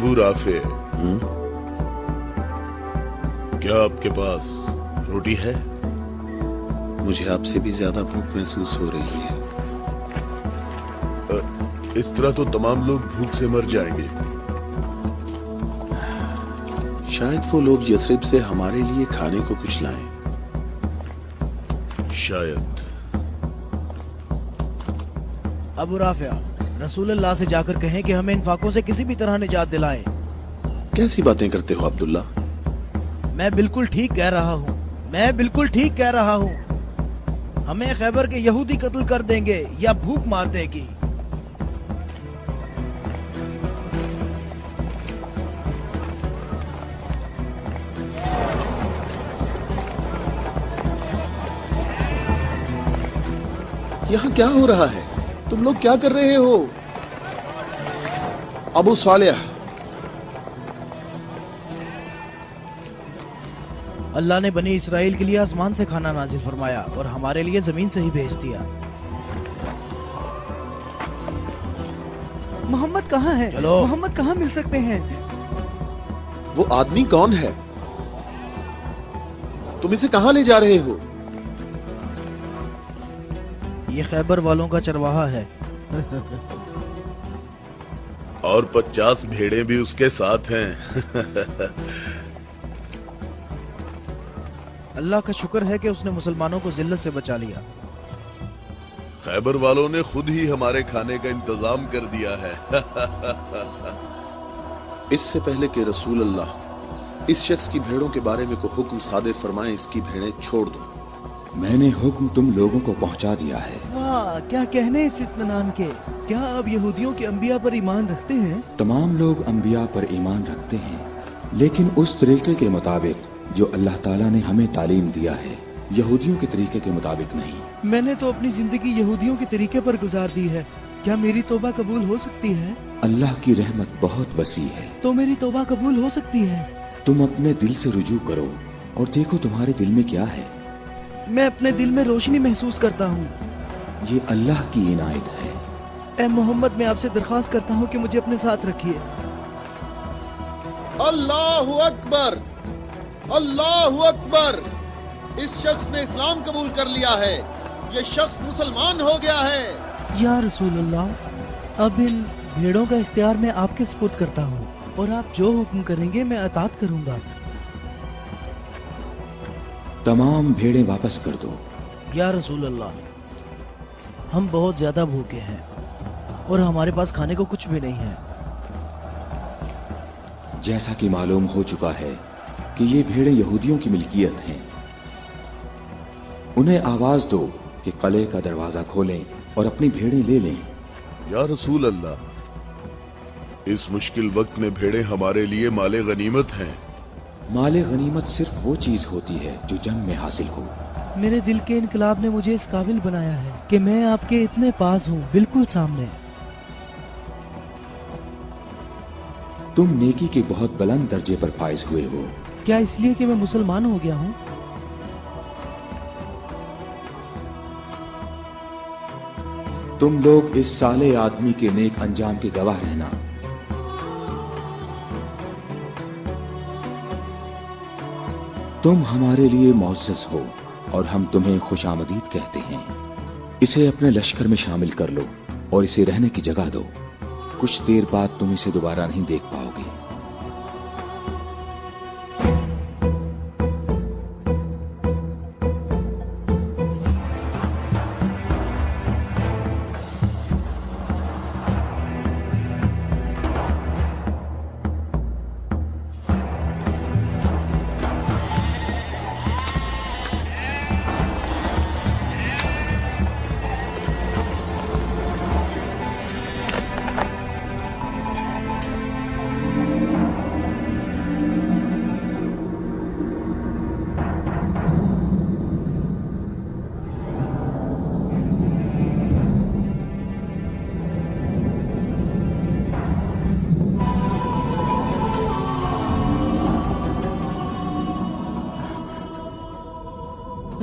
Abu Rafe, क्या आपके पास रोटी है? मुझे आपसे भी ज्यादा भूख महसूस हो रही है। इस तरह तो तमाम लोग भूख से मर जाएंगे। शायद वो लोग यसरिब से हमारे लिए खाने को कुछ लाएं। शायद। अबू राफिया, रसूलुल्लाह से जाकर कहें कि हमें इन फाकों से किसी भी तरह निजात दिलाएं। कैसी बातें करते हो अब्दुल्ला? मैं बिल्कुल ठीक कह रहा हूँ, मैं बिल्कुल ठीक कह रहा हूँ। हमें खैबर के यहूदी कत्ल कर देंगे या भूख मार देगी। यहाँ क्या हो रहा है? तुम लोग क्या कर रहे हो? अबू सालेह, अल्लाह ने बनी इसराइल के लिए आसमान से खाना नाजिल फरमाया और हमारे लिए जमीन से ही भेज दिया। मोहम्मद कहाँ है? चलो। मोहम्मद कहाँ मिल सकते हैं? वो आदमी कौन है? तुम इसे कहाँ ले जा रहे हो? ये खैबर वालों का चरवाहा है। और 50 भेड़ें भी उसके साथ हैं। अल्लाह का शुक्र है कि उसने मुसलमानों को जिल्लत से बचा लिया। खैबर वालों ने खुद ही हमारे खाने का इंतजाम कर दिया है। इससे पहले कि रसूल अल्लाह इस शख्स की भेड़ों के बारे में को हुक्म सादे फरमाए, इसकी भेड़ें छोड़ दो। मैंने हुक्म तुम लोगों को पहुंचा दिया है। वाह, क्या कहने इस इत्मीनान के। क्या आप यहूदियों के अंबिया पर ईमान रखते हैं? तमाम लोग अंबिया पर ईमान रखते हैं, लेकिन उस तरीके के मुताबिक जो अल्लाह ताला ने हमें तालीम दिया है, यहूदियों के तरीके के मुताबिक नहीं। मैंने तो अपनी जिंदगी यहूदियों के तरीके पर गुजार दी है। क्या मेरी तौबा कबूल हो सकती है? अल्लाह की रहमत बहुत वसी है। तो मेरी तौबा कबूल हो सकती है? तुम अपने दिल से रुजू करो और देखो तुम्हारे दिल में क्या है। मैं अपने दिल में रोशनी महसूस करता हूँ। ये अल्लाह की इनायत है। ए मोहम्मद, मैं आपसे दरख्वास्त करता हूँ कि मुझे अपने साथ रखिए। अल्लाहु अकबर, अल्लाहु अकबर। इस शख्स ने इस्लाम कबूल कर लिया है। ये शख्स मुसलमान हो गया है। या रसूलुल्लाह, अब इन भेड़ों का इख्तियार मैं आपके सुपुर्द करता हूँ और आप जो हुक्म करेंगे मैं अतात करूंगा। तमाम भेड़ें वापस कर दो। या रसूल अल्लाह, हम बहुत ज्यादा भूखे हैं और हमारे पास खाने को कुछ भी नहीं है। जैसा कि मालूम हो चुका है कि ये भेड़ें यहूदियों की मिल्कियत हैं, उन्हें आवाज दो कि कले का दरवाजा खोलें और अपनी भेड़ें ले लें। या रसूल अल्लाह, इस मुश्किल वक्त में भेड़ें हमारे लिए माले गनीमत हैं। माले गनीमत सिर्फ वो चीज होती है जो जंग में हासिल हो। मेरे दिल के इनकलाब ने मुझे इस काबिल बनाया है कि मैं आपके इतने पास हूँ, बिल्कुल सामने। तुम नेकी के बहुत बुलंद दर्जे पर फाइज हुए हो। क्या इसलिए कि मैं मुसलमान हो गया हूँ? तुम लोग इस साले आदमी के नेक अंजाम के गवाह रहना। तुम हमारे लिए मुअज़्ज़ज़ हो और हम तुम्हें खुशामदीद कहते हैं। इसे अपने लश्कर में शामिल कर लो और इसे रहने की जगह दो। कुछ देर बाद तुम इसे दोबारा नहीं देख पाओगे।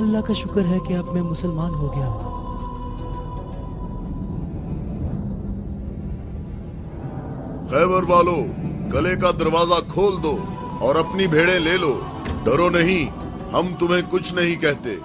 अल्लाह का शुक्र है कि अब मैं मुसलमान हो गया हूँ। खैबर वालों, कले का दरवाजा खोल दो और अपनी भेड़ें ले लो। डरो नहीं, हम तुम्हें कुछ नहीं कहते।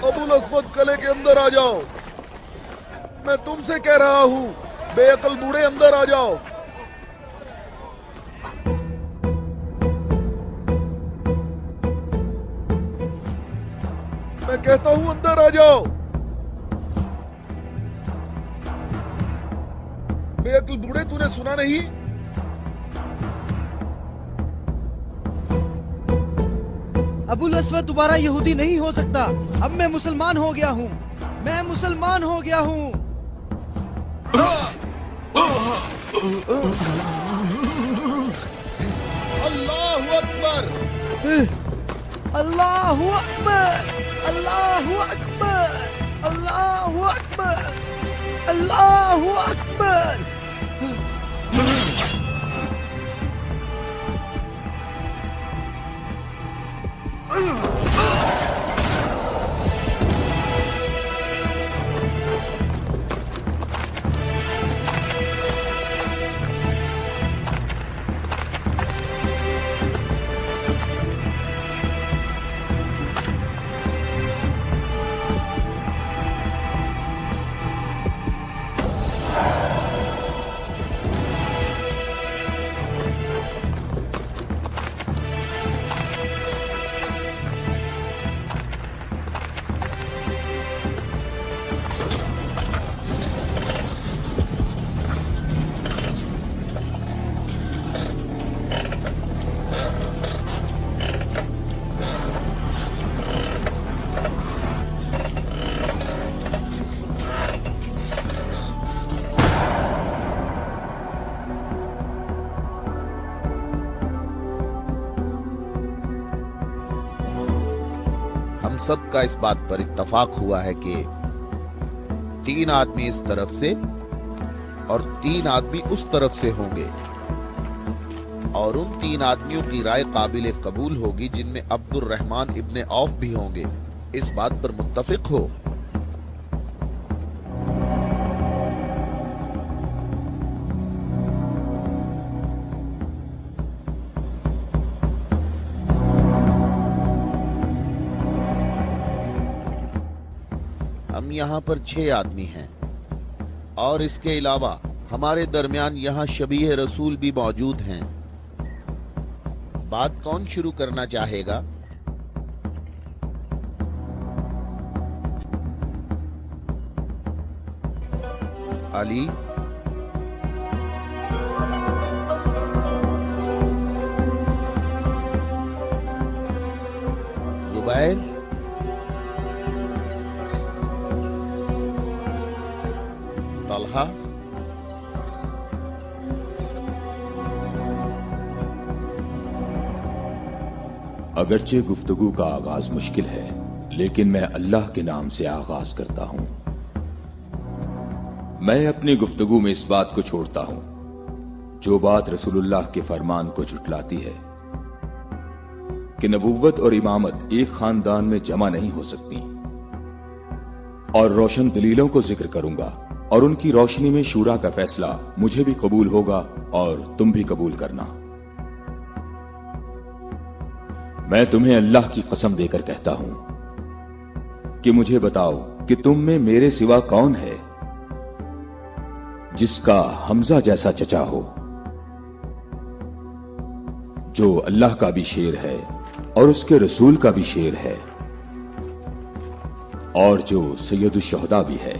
अबुल अस्वद, कले के अंदर आ जाओ। मैं तुमसे कह रहा हूं, बेअक्ल बूढ़े अंदर आ जाओ। मैं कहता हूं अंदर आ जाओ। बेअक्ल बूढ़े, तूने सुना नहीं? अबुल अस्वद दोबारा यहूदी नहीं हो सकता। अब मैं मुसलमान हो गया हूँ। मैं मुसलमान हो गया हूँ। अल्लाहु अकबर, अल्लाहु अकबर, अल्लाहु अकबर, अल्लाहु अकबर, अल्लाहु अकबर। हम सब का इस बात पर इत्तफाक हुआ है कि 3 आदमी इस तरफ से और 3 आदमी उस तरफ से होंगे, और उन 3 आदमियों की राय काबिल कबूल होगी जिनमें अब्दुर रहमान इब्ने औफ भी होंगे। इस बात पर मुत्तफिक हो? हम यहाँ पर 6 आदमी हैं, और इसके अलावा हमारे दरमियान यहाँ शबीह रसूल भी मौजूद हैं। बात कौन शुरू करना चाहेगा? अली? जुबैर? तलहा? अगरचे गुफ्तगू का आगाज मुश्किल है, लेकिन मैं अल्लाह के नाम से आगाज करता हूं। मैं अपनी गुफ्तगू में इस बात को छोड़ता हूं जो बात रसूलुल्लाह के फरमान को झुटलाती है कि नबुव्वत और इमामत एक खानदान में जमा नहीं हो सकती, और रोशन दलीलों को जिक्र करूंगा और उनकी रोशनी में शूरा का फैसला मुझे भी कबूल होगा और तुम भी कबूल करना। मैं तुम्हें अल्लाह की कसम देकर कहता हूं कि मुझे बताओ कि तुम में मेरे सिवा कौन है जिसका हमजा जैसा चचा हो, जो अल्लाह का भी शेर है और उसके रसूल का भी शेर है और जो सैयदुश शुहदा भी है।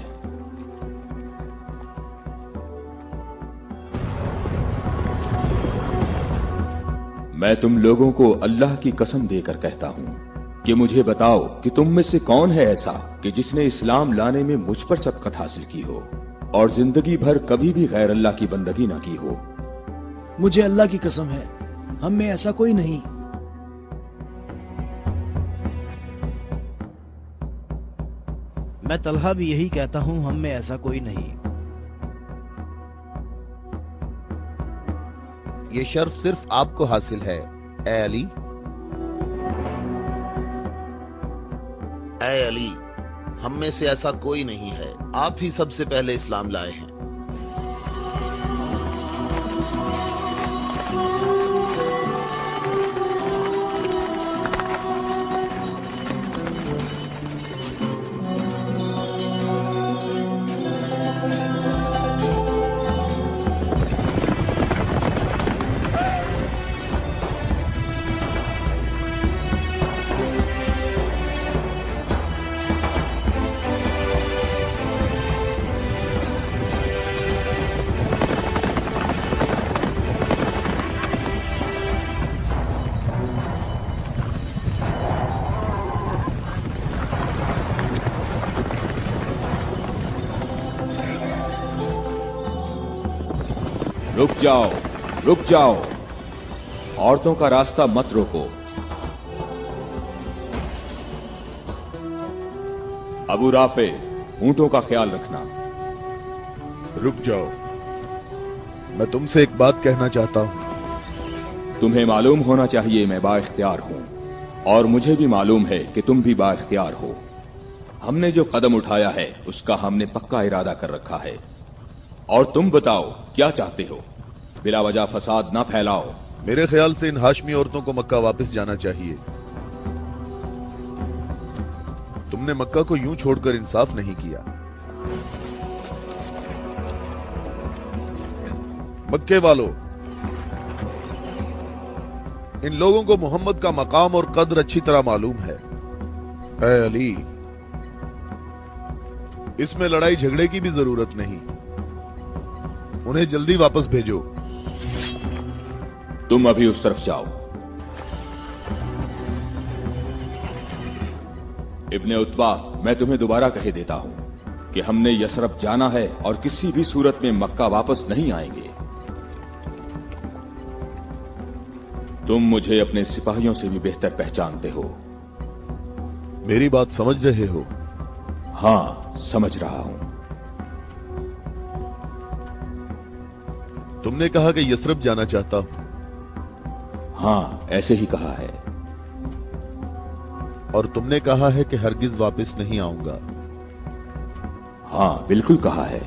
मैं तुम लोगों को अल्लाह की कसम देकर कहता हूं कि मुझे बताओ कि तुम में से कौन है ऐसा कि जिसने इस्लाम लाने में मुझ पर सबकत हासिल की हो और जिंदगी भर कभी भी गैर अल्लाह की बंदगी ना की हो। मुझे अल्लाह की कसम है, हम में ऐसा कोई नहीं। मैं तलहा भी यही कहता हूं, हम में ऐसा कोई नहीं। ये शर्फ सिर्फ आपको हासिल है ए अली। ऐ अली, हम में से ऐसा कोई नहीं है, आप ही सबसे पहले इस्लाम लाए हैं। रुक जाओ, औरतों का रास्ता मत रोको। अबू राफे, ऊंटों का ख्याल रखना। रुक जाओ, मैं तुमसे एक बात कहना चाहता हूं। तुम्हें मालूम होना चाहिए मैं बाइख्तियार हूं और मुझे भी मालूम है कि तुम भी बाइख्तियार हो। हमने जो कदम उठाया है उसका हमने पक्का इरादा कर रखा है। और तुम बताओ क्या चाहते हो? बिला वजह फसाद ना फैलाओ। मेरे ख्याल से इन हाशमी औरतों को मक्का वापस जाना चाहिए। तुमने मक्का को यूं छोड़कर इंसाफ नहीं किया। मक्के वालों, इन लोगों को मोहम्मद का मकाम और कद्र अच्छी तरह मालूम है। ऐ अली, इसमें लड़ाई झगड़े की भी जरूरत नहीं। उन्हें जल्दी वापस भेजो। तुम अभी उस तरफ जाओ। इब्ने उतबा, मैं तुम्हें दोबारा कह देता हूं कि हमने यसरब जाना है और किसी भी सूरत में मक्का वापस नहीं आएंगे। तुम मुझे अपने सिपाहियों से भी बेहतर पहचानते हो। मेरी बात समझ रहे हो? हां, समझ रहा हूं। तुमने कहा कि यसरब जाना चाहता हूं। हां, ऐसे ही कहा है। और तुमने कहा है कि हरगिज वापस नहीं आऊंगा। हां, बिल्कुल कहा है।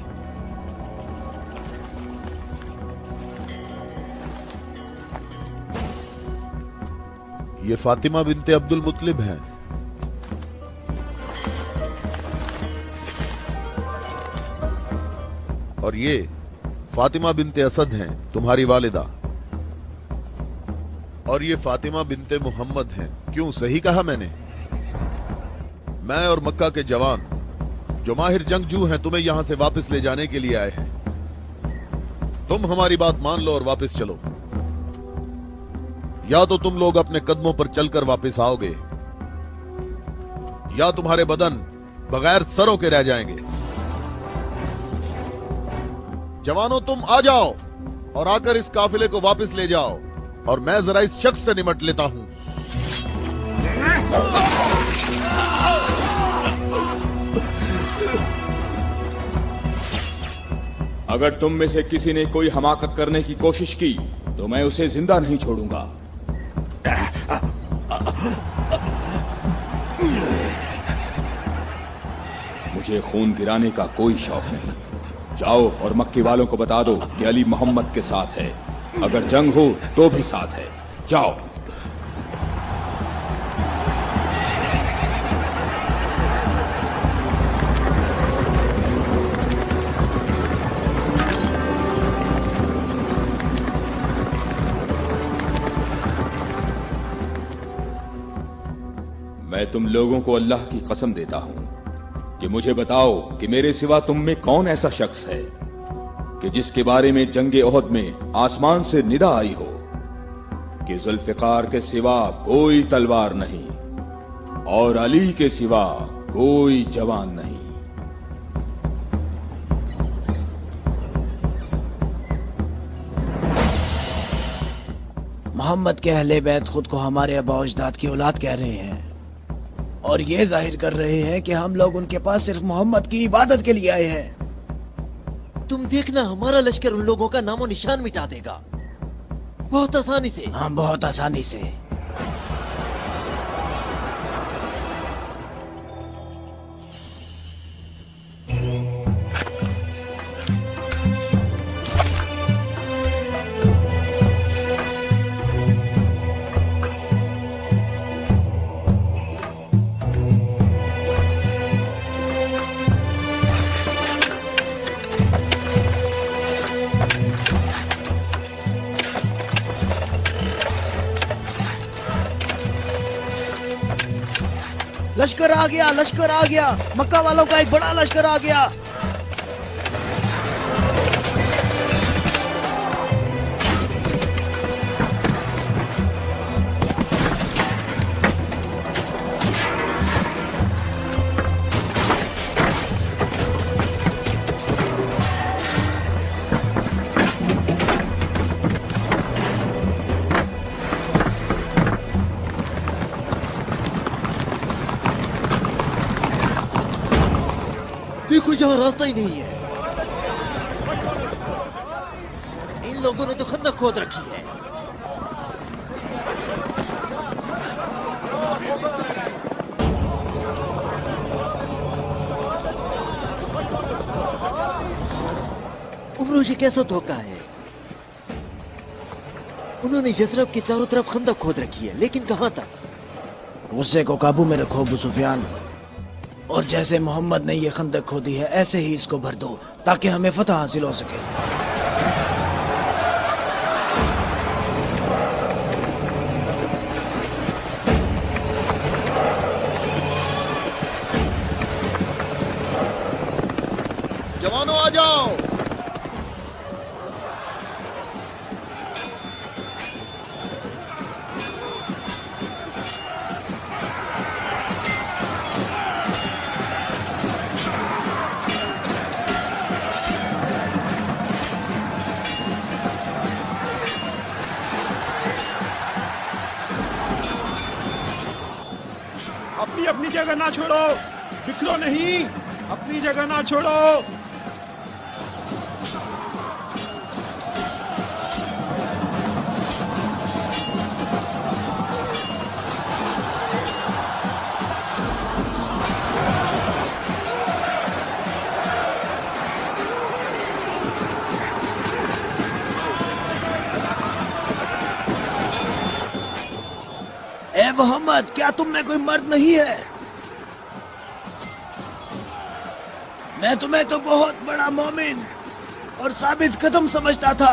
ये फातिमा बिनते अब्दुल मुत्तलिब हैं। और ये फातिमा बिनते असद हैं, तुम्हारी वालिदा। और ये फातिमा बिनते मोहम्मद हैं। क्यों, सही कहा मैंने? मैं और मक्का के जवान जो माहिर जंगजू हैं तुम्हें यहां से वापस ले जाने के लिए आए हैं। तुम हमारी बात मान लो और वापस चलो, या तो तुम लोग अपने कदमों पर चलकर वापस आओगे या तुम्हारे बदन बगैर सरों के रह जाएंगे। जवानों, तुम आ जाओ और आकर इस काफिले को वापस ले जाओ और मैं जरा इस शख्स से निमट लेता हूं। अगर तुम में से किसी ने कोई हमाकत करने की कोशिश की तो मैं उसे जिंदा नहीं छोड़ूंगा। मुझे खून गिराने का कोई शौक नहीं। जाओ और मक्के वालों को बता दो कि अली मोहम्मद के साथ है, अगर जंग हो तो भी साथ है। जाओ। मैं तुम लोगों को अल्लाह की कसम देता हूं कि मुझे बताओ कि मेरे सिवा तुम में कौन ऐसा शख्स है कि जिसके बारे में जंगे ओहद में आसमान से निदा आई हो कि जुल्फिकार के सिवा कोई तलवार नहीं और अली के सिवा कोई जवान नहीं। मोहम्मद के अहले बैत खुद को हमारे आबा अजदाद की औलाद कह रहे हैं और ये जाहिर कर रहे हैं कि हम लोग उनके पास सिर्फ मोहम्मद की इबादत के लिए आए हैं। तुम देखना, हमारा लश्कर उन लोगों का नामो निशान मिटा देगा, बहुत आसानी से। हाँ, बहुत आसानी से। लश्कर आ गया, लश्कर आ गया, मक्का वालों का एक बड़ा लश्कर आ गया। देखो, यहाँ रास्ता ही नहीं है। इन लोगों ने तो खंदक खोद रखी है। उमरो, ये कैसा धोखा है? उन्होंने यज़रब के चारों तरफ खंदक खोद रखी है, लेकिन कहां तक? गुस्से को काबू में रखो अबू सुफियान, और जैसे मोहम्मद ने ये खंदक खोदी है ऐसे ही इसको भर दो ताकि हमें फतह हासिल हो सके। जवानों आ जाओ। अपनी जगह ना छोड़ो, बिखरो नहीं, अपनी जगह ना छोड़ो। ए मोहम्मद, क्या तुम में कोई मर्द नहीं है? मैं तुम्हें तो बहुत बड़ा मोमिन और साबित कदम समझता था।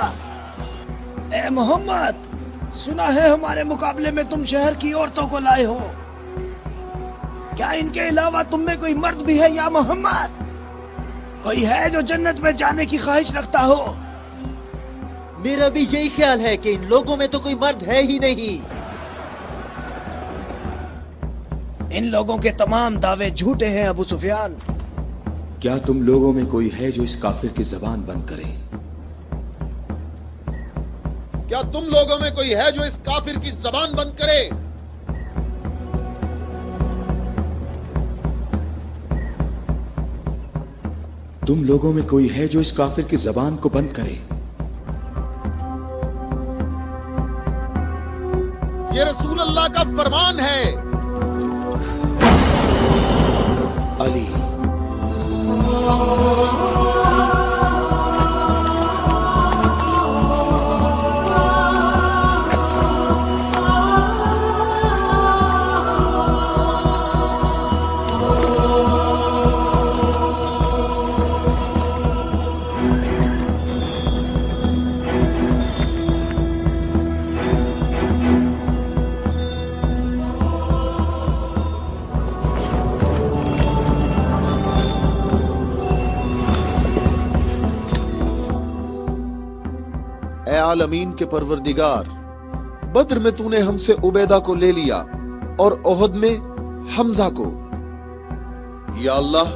ए मोहम्मद, सुना है हमारे मुकाबले में तुम शहर की औरतों को लाए हो। क्या इनके अलावा तुम में कोई मर्द भी है या मोहम्मद? कोई है जो जन्नत में जाने की ख्वाहिश रखता हो? मेरा भी यही ख्याल है कि इन लोगों में तो कोई मर्द है ही नहीं। इन लोगों के तमाम दावे झूठे हैं अबू सुफियान। क्या तुम लोगों में कोई है जो इस काफिर की जबान बंद करे? क्या तुम लोगों में कोई है जो इस काफिर की जबान बंद करे? तुम लोगों में कोई है जो इस काफिर की जबान को बंद करे? ये रसूल अल्लाह का फरमान है। अली। आलमीन के परवरदिगार, बद्र में तूने हमसे उबैदा को ले लिया और ओहद में हमजा को। या अल्लाह,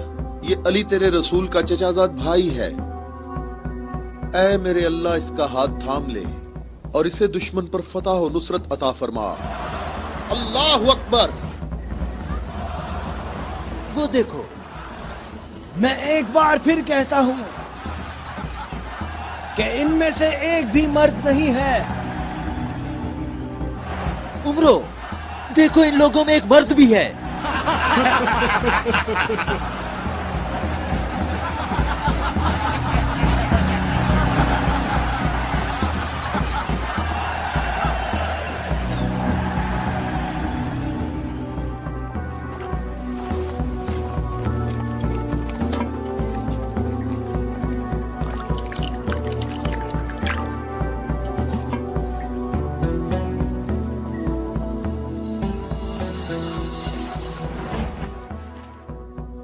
ये अली तेरे रसूल का चचाजाद भाई है। ऐ मेरे अल्लाह, इसका हाथ थाम ले और इसे दुश्मन पर फतह और नुसरत अता फरमा। अल्लाह अकबर। वो देखो, मैं एक बार फिर कहता हूं कि इनमें से एक भी मर्द नहीं है। उमरो, देखो इन लोगों में एक मर्द भी है।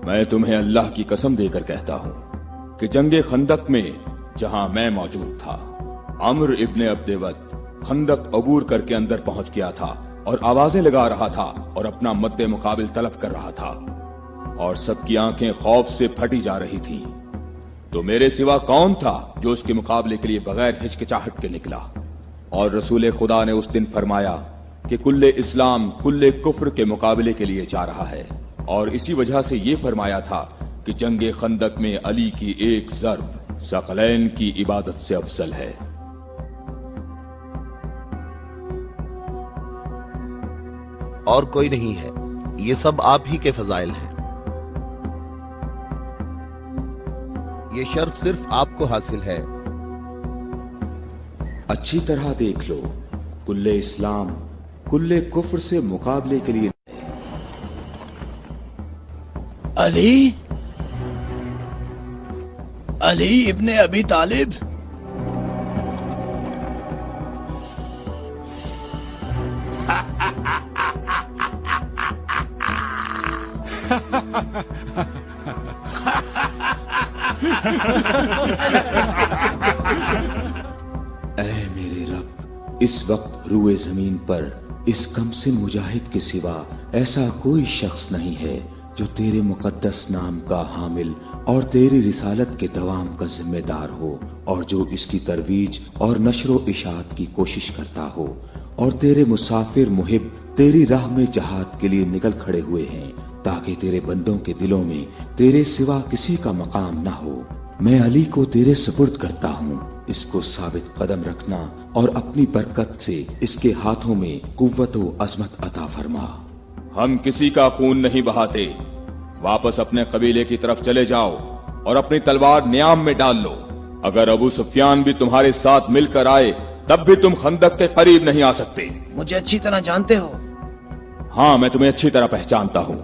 मैं तुम्हें अल्लाह की कसम देकर कहता हूं कि जंगे खंदक में जहां मैं मौजूद था, अम्र इब्ने अब्देवत खंदक अबूर करके अंदर पहुंच गया था और आवाजें लगा रहा था और अपना मद्दे मुकाबिल तलब कर रहा था, और सबकी आंखें खौफ से फटी जा रही थीं। तो मेरे सिवा कौन था जो उसके मुकाबले के लिए बगैर हिचकिचाहट के निकला? और रसूल खुदा ने उस दिन फरमाया कि कुल्ले इस्लाम कुल्ले कुफ्र के मुकाबले के लिए जा रहा है, और इसी वजह से ये फरमाया था कि जंगे खंदक में अली की एक ज़र्ब सकलैन की इबादत से अफजल है। और कोई नहीं है, ये सब आप ही के फजाइल हैं। ये शर्फ सिर्फ आपको हासिल है। अच्छी तरह देख लो, कुल्ले इस्लाम कुल्ले कुफ्र से मुकाबले के लिए अली, अली इब्ने अबी तालिब। ऐ मेरे रब, इस वक्त रूए जमीन पर इस कमसिन मुजाहिद के सिवा ऐसा कोई शख्स नहीं है जो तेरे मुकद्दस नाम का हामिल और तेरी रिसालत के दवाम का जिम्मेदार हो, और जो इसकी तरवीज और नशरो इशात की कोशिश करता हो, और तेरे मुसाफिर मुहिब तेरी राह में जहाद के लिए निकल खड़े हुए हैं, ताकि तेरे बंदों के दिलों में तेरे सिवा किसी का मकाम ना हो। मैं अली को तेरे सुपुर्द करता हूँ, इसको साबित कदम रखना और अपनी बरकत से इसके हाथों में कुव्वत व अजमत अता फरमा। हम किसी का खून नहीं बहाते, वापस अपने कबीले की तरफ चले जाओ और अपनी तलवार न्याम में डाल लो। अगर अबू सुफियान भी तुम्हारे साथ मिलकर आए तब भी तुम खंदक के करीब नहीं आ सकते। मुझे अच्छी तरह जानते हो? हाँ, मैं तुम्हें अच्छी तरह पहचानता हूँ,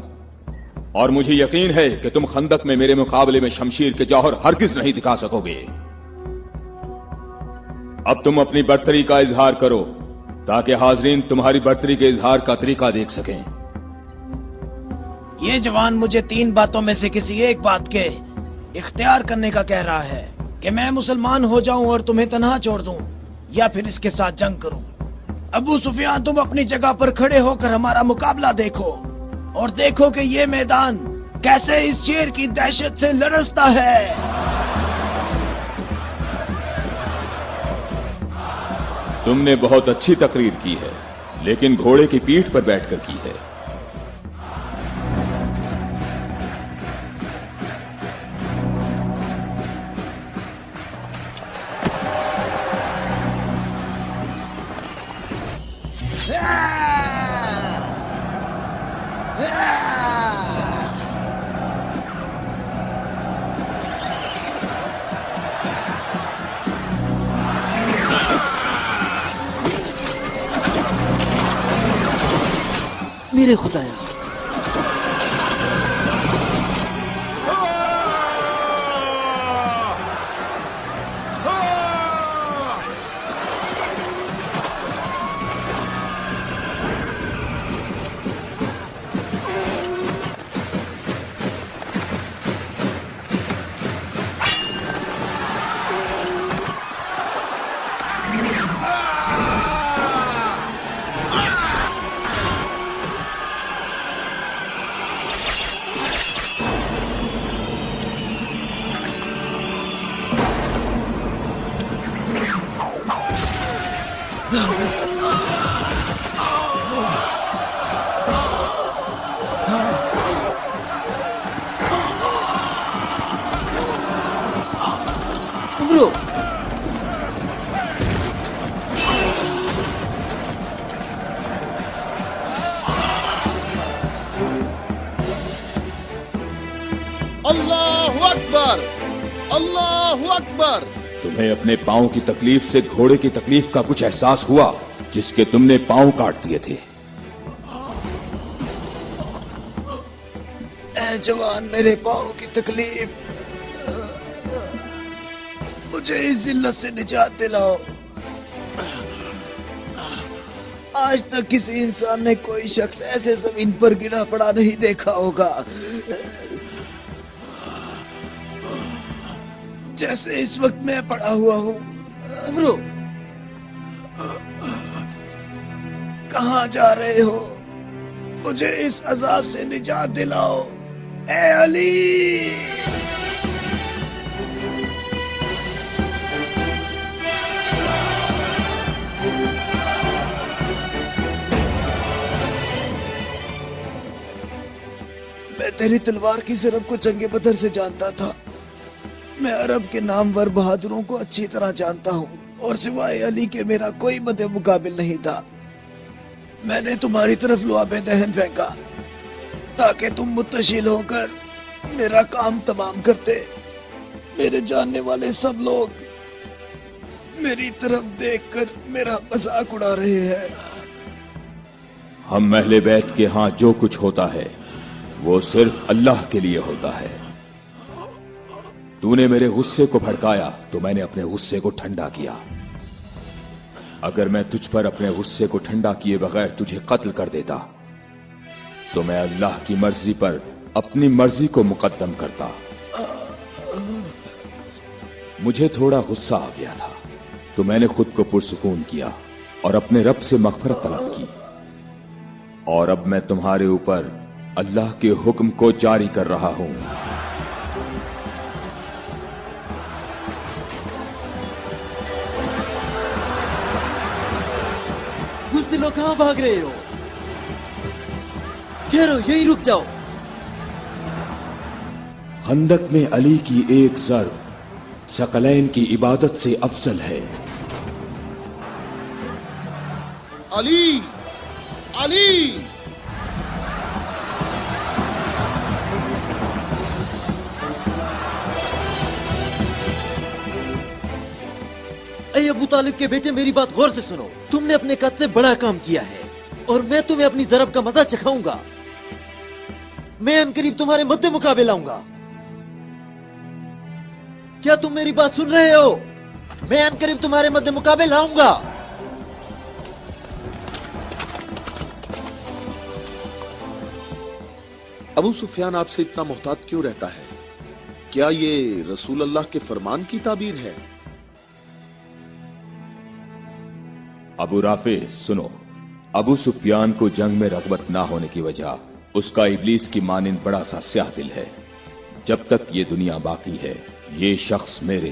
और मुझे यकीन है कि तुम खंदक में मेरे मुकाबले में शमशीर के जौहर हरगिज नहीं दिखा सकोगे। अब तुम अपनी बर्तरी का इजहार करो ताकि हाजरीन तुम्हारी बर्तरी के इजहार का तरीका देख सकें। ये जवान मुझे 3 बातों में से किसी एक बात के इख्तियार करने का कह रहा है कि मैं मुसलमान हो जाऊं और तुम्हें तन्हा छोड़ दूं, या फिर इसके साथ जंग करूं। अबू सुफियान, तुम अपनी जगह पर खड़े होकर हमारा मुकाबला देखो और देखो कि ये मैदान कैसे इस शेर की दहशत से लरसता है। तुमने बहुत अच्छी तकरीर की है, लेकिन घोड़े की पीठ पर बैठकर की है। मेरे खुदाया, अल्लाहु अकबर, अल्लाहु अकबर। तुम्हें अपने पांव की तकलीफ से घोड़े की तकलीफ का कुछ एहसास हुआ जिसके तुमने पांव काट दिए थे? ए जवान, मेरे पाँव की तकलीफ, मुझे इस जिल्लत से निजात दिलाओ। आज तक किसी इंसान ने कोई शख्स ऐसे जमीन पर गिरा पड़ा नहीं देखा होगा जैसे इस वक्त मैं पड़ा हुआ हूँ। अमरो, कहाँ जा रहे हो? मुझे इस अजाब से निजात दिलाओ, ए अली। मैं तेरी तलवार की ज़रब को जंगे बदर से जानता था। मैं अरब के नामवर बहादुरों को अच्छी तरह जानता हूँ और सिवाय अली के मेरा कोई मदे मुकाबिल नहीं था। मैंने तुम्हारी तरफ लुआबे दहन फेंका ताकि तुम मुत्तशिल होकर मेरा काम तमाम करते। मेरे जानने वाले सब लोग मेरी तरफ देखकर मेरा मजाक उड़ा रहे हैं। हम अहले बैत के यहाँ जो कुछ होता है वो सिर्फ अल्लाह के लिए होता है। तूने मेरे गुस्से को भड़काया तो मैंने अपने गुस्से को ठंडा किया। अगर मैं तुझ पर अपने गुस्से को ठंडा किए बगैर तुझे कत्ल कर देता तो मैं अल्लाह की मर्जी पर अपनी मर्जी को मुकद्दम करता। मुझे थोड़ा गुस्सा आ गया था तो मैंने खुद को पुरसुकून किया और अपने रब से मग़फ़िरत तलब की। और अब मैं तुम्हारे ऊपर अल्लाह के हुक्म को जारी कर रहा हूं। बुज़दिलो, कहां भाग रहे हो? ठहरो, यहीं रुक जाओ। खंदक में अली की एक ज़र्ब सकलैन की इबादत से अफजल है। अली, अली। ऐ अबू तालिब के बेटे, मेरी बात गौर से सुनो। तुमने अपने कद से बड़ा काम किया है और मैं तुम्हें अपनी ज़रब का मजा चखाऊंगा। मैं अनकरीब तुम्हारे मद्दे मुकाबले लाऊंगा। क्या तुम मेरी बात सुन रहे हो? मैं अनकरीब तुम्हारे मद्दे मुकाबले लाऊंगा। अबू सुफियान आपसे इतना मोहतात क्यों रहता है? क्या ये रसूल अल्लाह के फरमान की ताबीर है? अबू राफे सुनो, अबू सुफियान को जंग में रग़बत ना होने की वजह उसका इब्लीस की मानिंद बड़ा सा स्याह दिल है। जब तक ये दुनिया बाकी है ये शख्स मेरे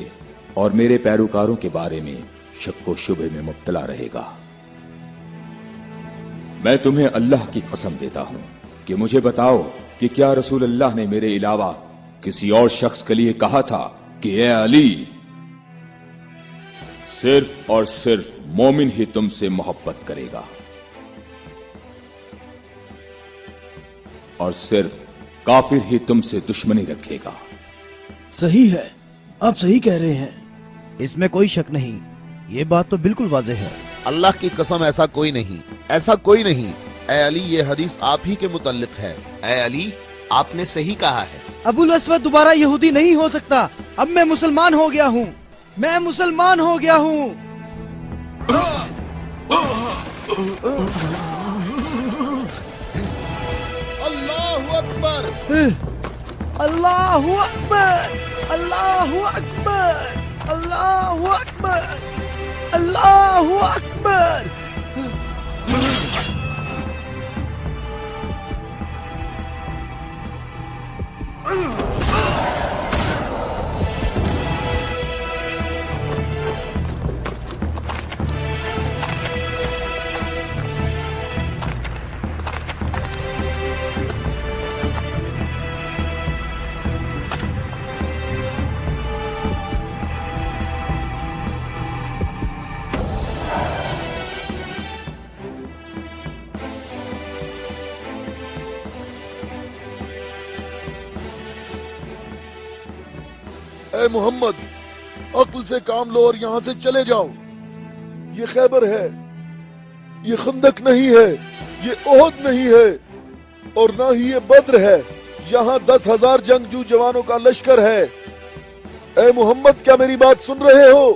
और मेरे पैरोकारों के बारे में शक व शुबे में मुब्तला रहेगा। मैं तुम्हें अल्लाह की कसम देता हूं कि मुझे बताओ कि क्या रसूल अल्लाह ने मेरे अलावा किसी और शख्स के लिए कहा था कि ए अली, सिर्फ और सिर्फ मोमिन ही तुमसे मोहब्बत करेगा और सिर्फ काफिर ही तुमसे दुश्मनी रखेगा। सही है, आप सही कह रहे हैं, इसमें कोई शक नहीं। ये बात तो बिल्कुल वाज़ेह है। अल्लाह की कसम, ऐसा कोई नहीं, ऐसा कोई नहीं। ए अली, ये हदीस आप ही के मुतल्लिक है। ए अली, आपने सही कहा है। अबुल अस्वद दोबारा यहूदी नहीं हो सकता। अब मैं मुसलमान हो गया हूँ, मैं मुसलमान हो गया हूँ। अल्लाहु अकबर, अल्लाहु अकबर, अल्लाहु अकबर, अल्लाहु अकबर, अल्लाहु अकबर। اے محمد عقل سے کام لو اور یہاں سے چلے جاؤ. یہ خیبر ہے, یہ خندق نہیں ہے, یہ احد نہیں ہے اور نہ ہی یہ بدر ہے. یہاں 10,000 جنگجو جوانوں کا لشکر ہے. اے محمد کیا میری بات سن رہے ہو؟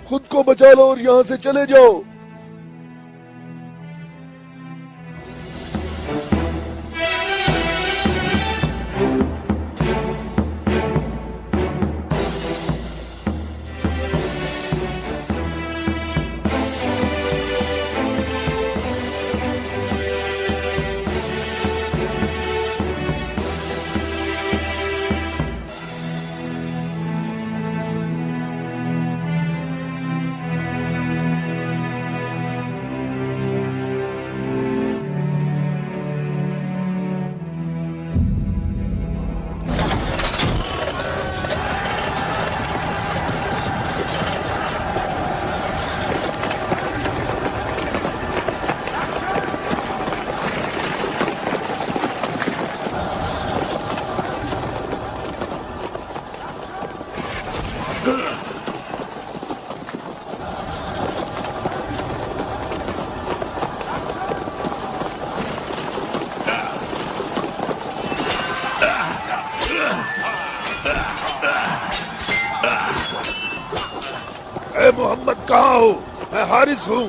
خود کو بچا لو اور یہاں سے چلے جاؤ. اے محمد کہاں ہو؟ میں حارث ہوں.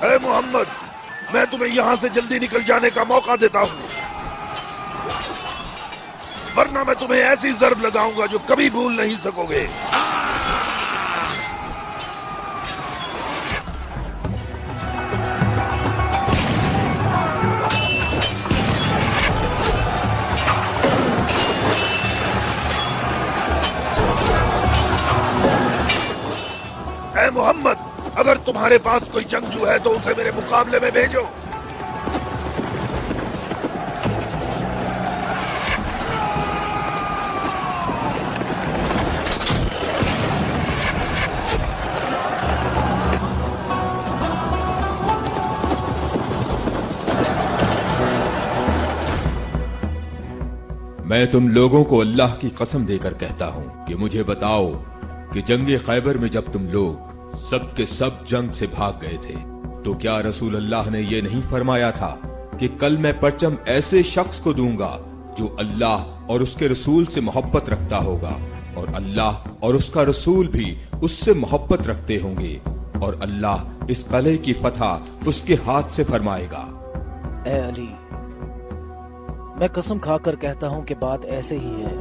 اے محمد میں تمہیں یہاں سے جلدی نکل جانے کا موقع دیتا ہوں, ورنہ میں تمہیں ایسی ضرب لگاؤں گا جو کبھی بھول نہیں سکو گے. اے محمد اگر تمہارے پاس کوئی جنگجو ہے تو اسے میرے مقابلے میں بھیجو. میں تم لوگوں کو اللہ کی قسم دے کر کہتا ہوں کہ مجھے بتاؤ کہ جنگ خیبر میں جب تم لوگ سب کے سب جنگ سے بھاگ گئے تھے تو کیا رسول اللہ نے یہ نہیں فرمایا تھا کہ کل میں پرچم ایسے شخص کو دوں گا جو اللہ اور اس کے رسول سے محبت رکھتا ہوگا اور اللہ اور اس کا رسول بھی اس سے محبت رکھتے ہوں گے اور اللہ اس قلعے کی فتح اس کے ہاتھ سے فرمائے گا. اے علی میں قسم کھا کر کہتا ہوں کہ بات ایسے ہی ہے.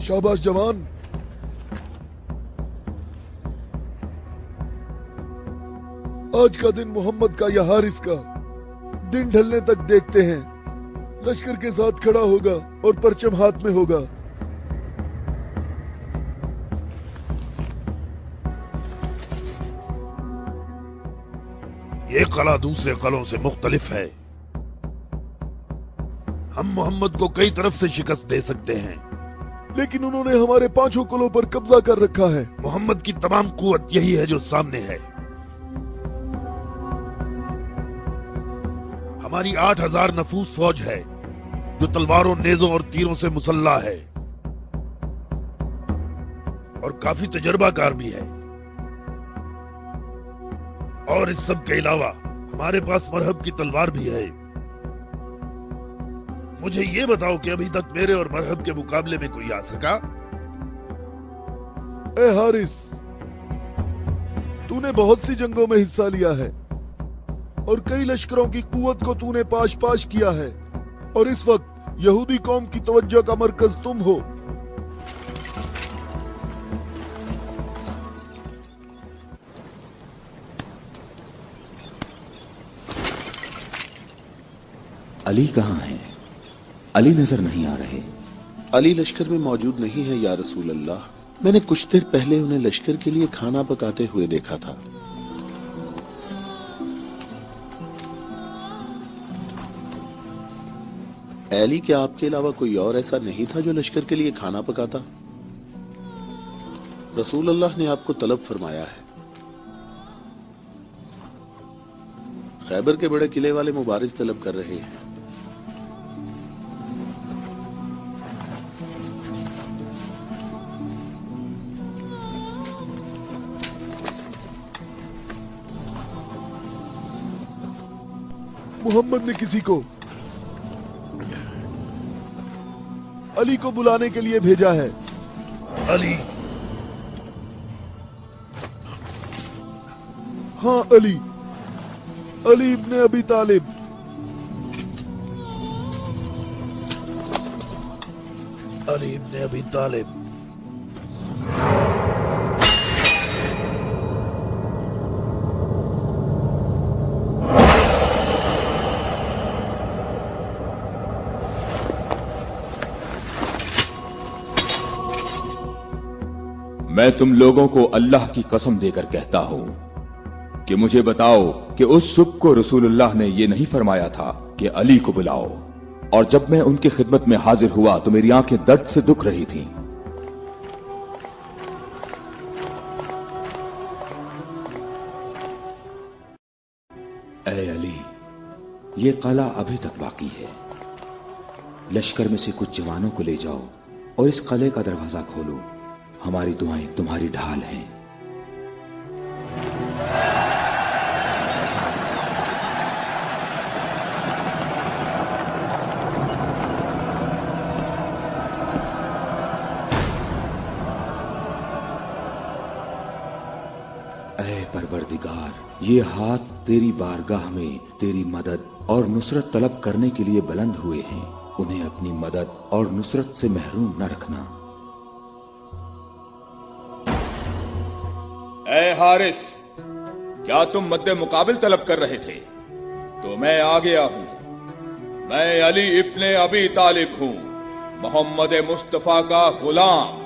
شاباش جوان. آج کا دن محمد کا یا حارث کا دن ڈھلنے تک دیکھتے ہیں. لشکر کے ساتھ کھڑا ہوگا اور پرچم ہاتھ میں ہوگا. یہ قلعہ دوسرے قلعوں سے مختلف ہے. ہم محمد کو کئی طرف سے شکست دے سکتے ہیں لیکن انہوں نے ہمارے 5 قلعوں پر قبضہ کر رکھا ہے. محمد کی تمام قوت یہی ہے جو سامنے ہے. ہماری 8,000 نفوس فوج ہے جو تلواروں, نیزوں اور تیروں سے مسلح ہے اور کافی تجربہ کار بھی ہے. اور اس سب کے علاوہ ہمارے پاس مرہب کی تلوار بھی ہے. مجھے یہ بتاؤ کہ ابھی تک میرے اور مرہب کے مقابلے میں کوئی آ سکا؟ اے حارث تو نے بہت سی جنگوں میں حصہ لیا ہے اور کئی لشکروں کی قوت کو تو نے پاش پاش کیا ہے اور اس وقت یہودی قوم کی توجہ کا مرکز تم ہو. علی کہاں ہیں؟ علی نظر نہیں آ رہے. علی لشکر میں موجود نہیں ہے یا رسول اللہ. میں نے کچھ دیر پہلے انہیں لشکر کے لیے کھانا پکاتے ہوئے دیکھا تھا. علی کیا آپ کے علاوہ کوئی اور ایسا نہیں تھا جو لشکر کے لیے کھانا پکاتا؟ رسول اللہ نے آپ کو طلب فرمایا ہے. خیبر کے بڑے قلعے والے مبارز طلب کر رہے ہیں. محمد نے کسی کو علی کو بلانے کے لیے بھیجا ہے. علی؟ ہاں علی، علی ابن ابی طالب. علی ابن ابی طالب. میں تم لوگوں کو اللہ کی قسم دے کر کہتا ہوں کہ مجھے بتاؤ کہ اس صبح کو رسول اللہ نے یہ نہیں فرمایا تھا کہ علی کو بلاؤ، اور جب میں ان کی خدمت میں حاضر ہوا تو میری آنکھیں درد سے دکھ رہی تھیں. اے علی، یہ قلعہ ابھی تک باقی ہے. لشکر میں سے کچھ جوانوں کو لے جاؤ اور اس قلعے کا دروازہ کھولو. ہماری دعائیں تمہاری ڈھال ہیں. اے پروردگار، یہ ہاتھ تیری بارگاہ میں تیری مدد اور نصرت طلب کرنے کے لیے بلند ہوئے ہیں. انہیں اپنی مدد اور نصرت سے محروم نہ رکھنا. اے حارث، کیا تم مد مقابل طلب کر رہے تھے؟ تو میں آ گیا ہوں. میں علی ابن ابی طالب ہوں، محمد مصطفیٰ کا غلام.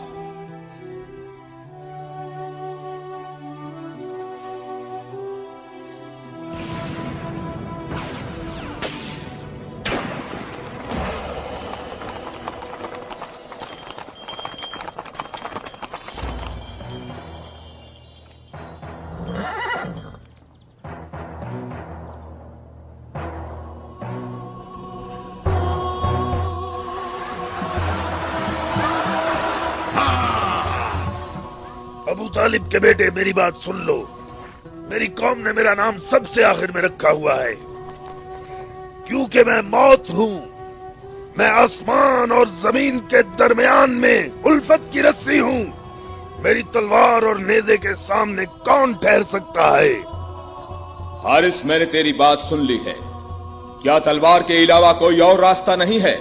ابو طالب کے بیٹے، میری بات سن لو. میری قوم نے میرا نام سب سے آخر میں رکھا ہوا ہے کیونکہ میں موت ہوں. میں آسمان اور زمین کے درمیان میں الفت کی رسی ہوں. میری تلوار اور نیزے کے سامنے کون ٹھہر سکتا ہے؟ حارث، میں نے تیری بات سن لی ہے. کیا تلوار کے علاوہ کوئی اور راستہ نہیں ہے؟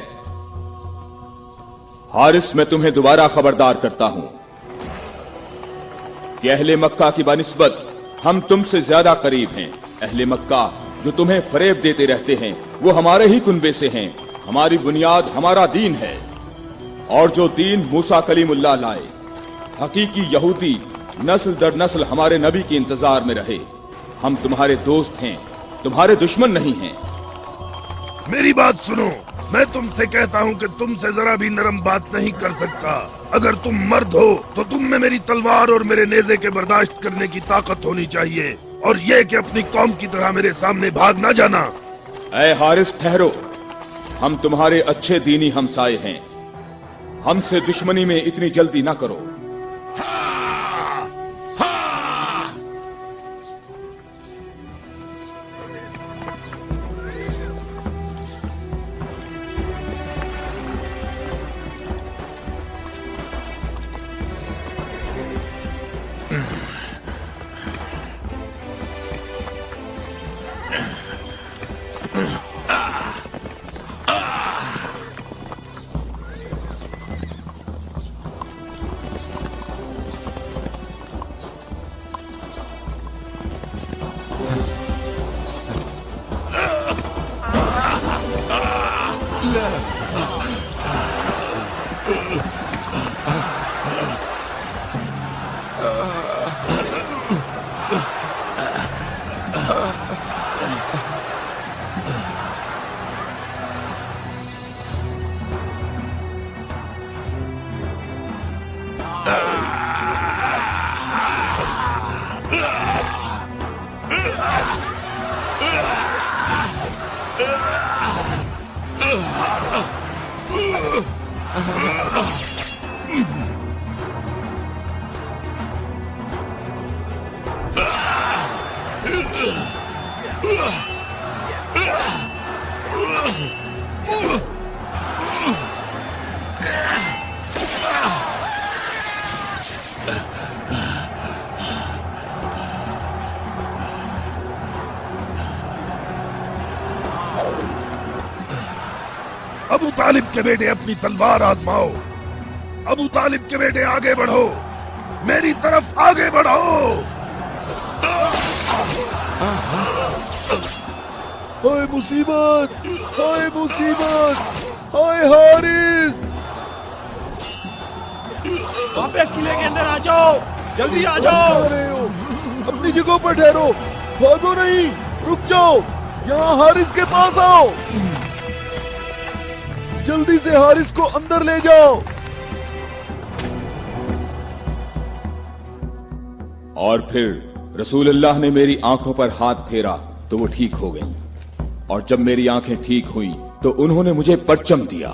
حارث، میں تمہیں دوبارہ خبردار کرتا ہوں کہ اہل مکہ کی بنسبت ہم تم سے زیادہ قریب ہیں. اہل مکہ جو تمہیں فریب دیتے رہتے ہیں وہ ہمارے ہی کنبے سے ہیں. ہماری بنیاد ہمارا دین ہے، اور جو دین موسیٰ کلیم اللہ لائے. حقیقی یہودی نسل در نسل ہمارے نبی کے انتظار میں رہے. ہم تمہارے دوست ہیں، تمہارے دشمن نہیں ہیں. میری بات سنو، میں تم سے کہتا ہوں کہ تم سے ذرا بھی نرم بات نہیں کر سکتا. اگر تم مرد ہو تو تم میں میری تلوار اور میرے نیزے کے برداشت کرنے کی طاقت ہونی چاہیے، اور یہ کہ اپنی قوم کی طرح میرے سامنے بھاگ نہ جانا. اے حارث، ٹھہرو. ہم تمہارے اچھے دینی ہمسائے ہیں. ہم سے دشمنی میں اتنی جلدی نہ کرو. अबू तालिब के बेटे अपनी तलवार आजमाओ। अबू तालिब के बेटे आगे बढ़ो, मेरी तरफ आगे बढ़ो। हाय मुसीबत, हाय मुसीबत, हाय हारिस। वापस किले के अंदर आ जाओ, जल्दी आ जाओ। अपनी जगह पर ठहरो, भागो नहीं, रुक जाओ, यहाँ हारिस के पास आओ। जल्दी से हारिस को अंदर ले जाओ। और फिर रसूलुल्लाह ने मेरी आंखों पर हाथ फेरा तो वो ठीक हो गईं। और जब मेरी आंखें ठीक हुई तो उन्होंने मुझे परचम दिया।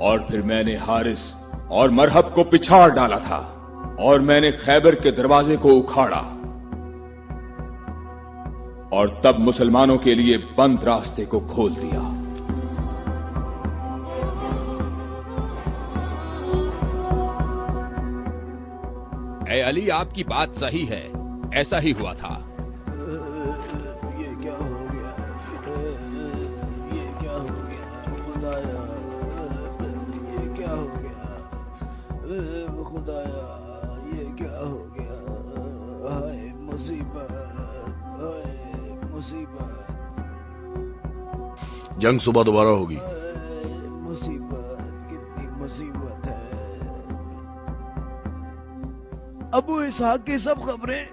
और फिर मैंने हारिस और मरहब को पिछाड़ डाला था और मैंने खैबर के दरवाजे को उखाड़ा और तब मुसलमानों के लिए बंद रास्ते को खोल दिया। ए अली, आपकी बात सही है, ऐसा ही हुआ था। ये क्या हो गया? ये क्या हो गया? खुदाया, ये क्या हो गया? खुदाया, ये क्या हो गया? हाय मुसीबत, हाय मुसीबत, जंग सुबह दोबारा होगी। मुसीबत, कितनी मुसीबत है। अबू इसहाक की सब खबरें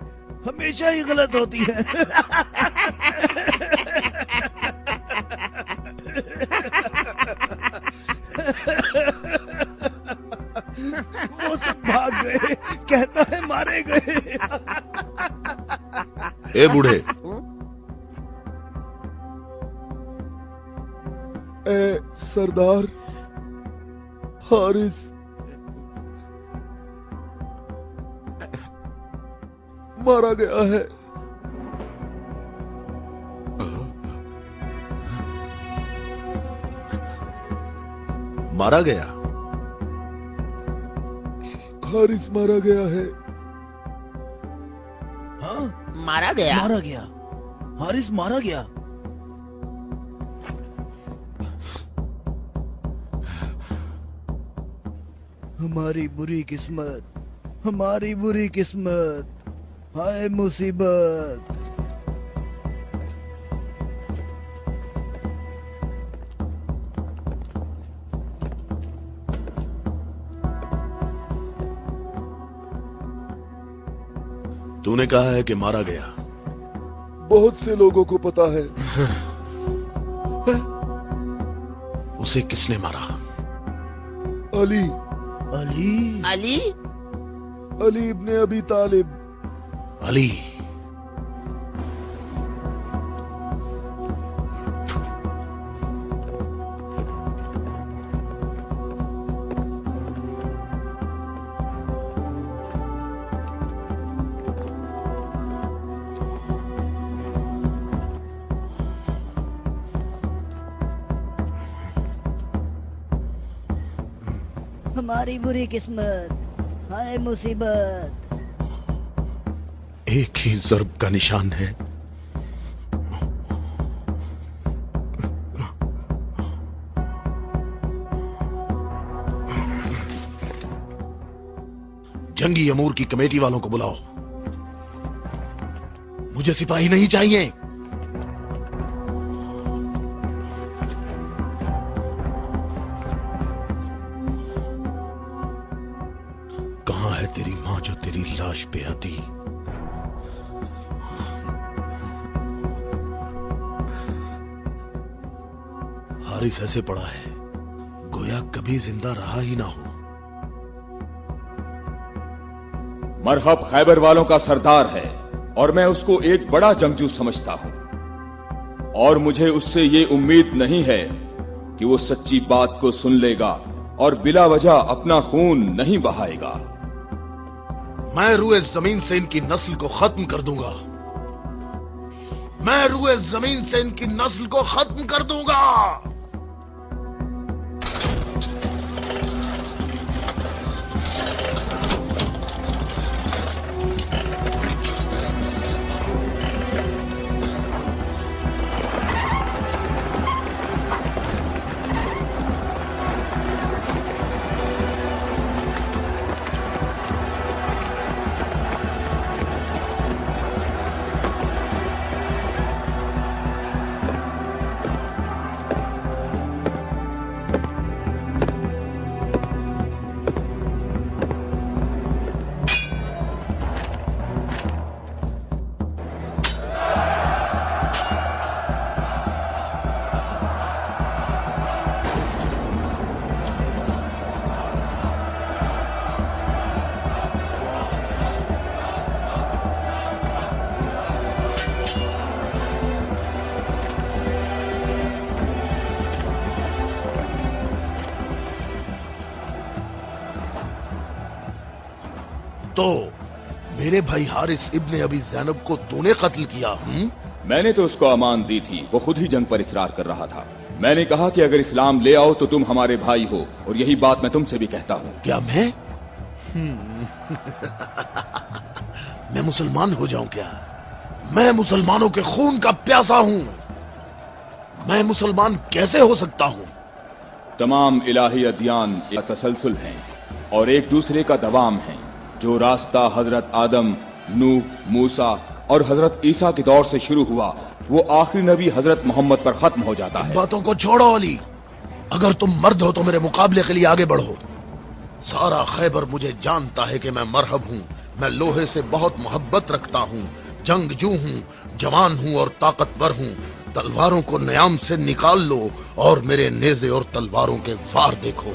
हमेशा ही गलत होती है। वो सब भाग गए, कहता है मारे गए। ए बूढ़े, ए सरदार, हारिस मारा गया है। मारा गया? हारिस मारा गया है। हाँ, मारा गया। मारा गया, हारिस मारा गया। हमारी बुरी किस्मत, हमारी बुरी किस्मत, हाय मुसीबत। तूने कहा है कि मारा गया। बहुत से लोगों को पता है। उसे किसने मारा? अली, अली, अली, अली इब्ने अबी तालिब। अली? हमारी बुरी किस्मत, हाय मुसीबत। एक ही ज़र्ब का निशान है। जंगी अमूर की कमेटी वालों को बुलाओ। मुझे सिपाही नहीं चाहिए। कहां है तेरी मां जो तेरी लाश पे आती? हारिस ऐसे पड़ा है गोया कभी जिंदा रहा ही ना हो। मरहब खैबर वालों का सरदार है और मैं उसको एक बड़ा जंगजू समझता हूं, और मुझे उससे ये उम्मीद नहीं है कि वो सच्ची बात को सुन लेगा और बिला वजह अपना खून नहीं बहाएगा। मैं रूए जमीन से इनकी नस्ल को खत्म कर दूंगा। मैं रूए जमीन से इनकी नस्ल को खत्म कर दूंगा। तो मेरे भाई हारिस इब्ने अबी ज़ैनब को तूने कत्ल किया? मैंने तो उसको अमान दी थी, वो खुद ही जंग पर इसरार कर रहा था। मैंने कहा कि अगर इस्लाम ले आओ तो तुम हमारे भाई हो, और यही बात मैं तुमसे भी कहता हूँ। क्या मैं मैं मुसलमान हो जाऊं क्या? मैं मुसलमानों के खून का प्यासा हूँ। मैं मुसलमान कैसे हो सकता हूँ? तमाम इलाही अदियान एक तसलसल हैं और एक दूसरे का दवाम है। जो रास्ता हजरत आदम, नूह, मूसा और हजरत ईसा के दौर से शुरू हुआ, वो आखिरी नबी हजरत मोहम्मद पर खत्म हो जाता है। बातों को छोड़ो अली, अगर तुम मर्द हो तो मेरे मुकाबले के लिए आगे बढ़ो। सारा खैबर मुझे जानता है कि मैं मरहब हूँ। मैं लोहे से बहुत मोहब्बत रखता हूँ, जंगजू हूँ, जवान हूँ और ताकतवर हूँ। तलवारों को न्याम से निकाल लो और मेरे नेज़े और तलवारों के वार देखो।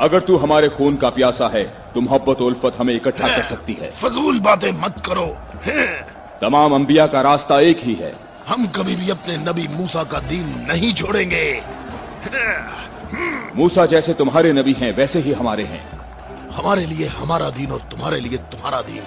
अगर तू हमारे खून का प्यासा है तो मोहब्बत उल्फत हमें इकट्ठा कर सकती है। फजूल बातें मत करो। तमाम अंबिया का रास्ता एक ही है। हम कभी भी अपने नबी मूसा का दीन नहीं छोड़ेंगे। मूसा जैसे तुम्हारे नबी हैं वैसे ही हमारे हैं। हमारे लिए हमारा दीन और तुम्हारे लिए तुम्हारा दीन।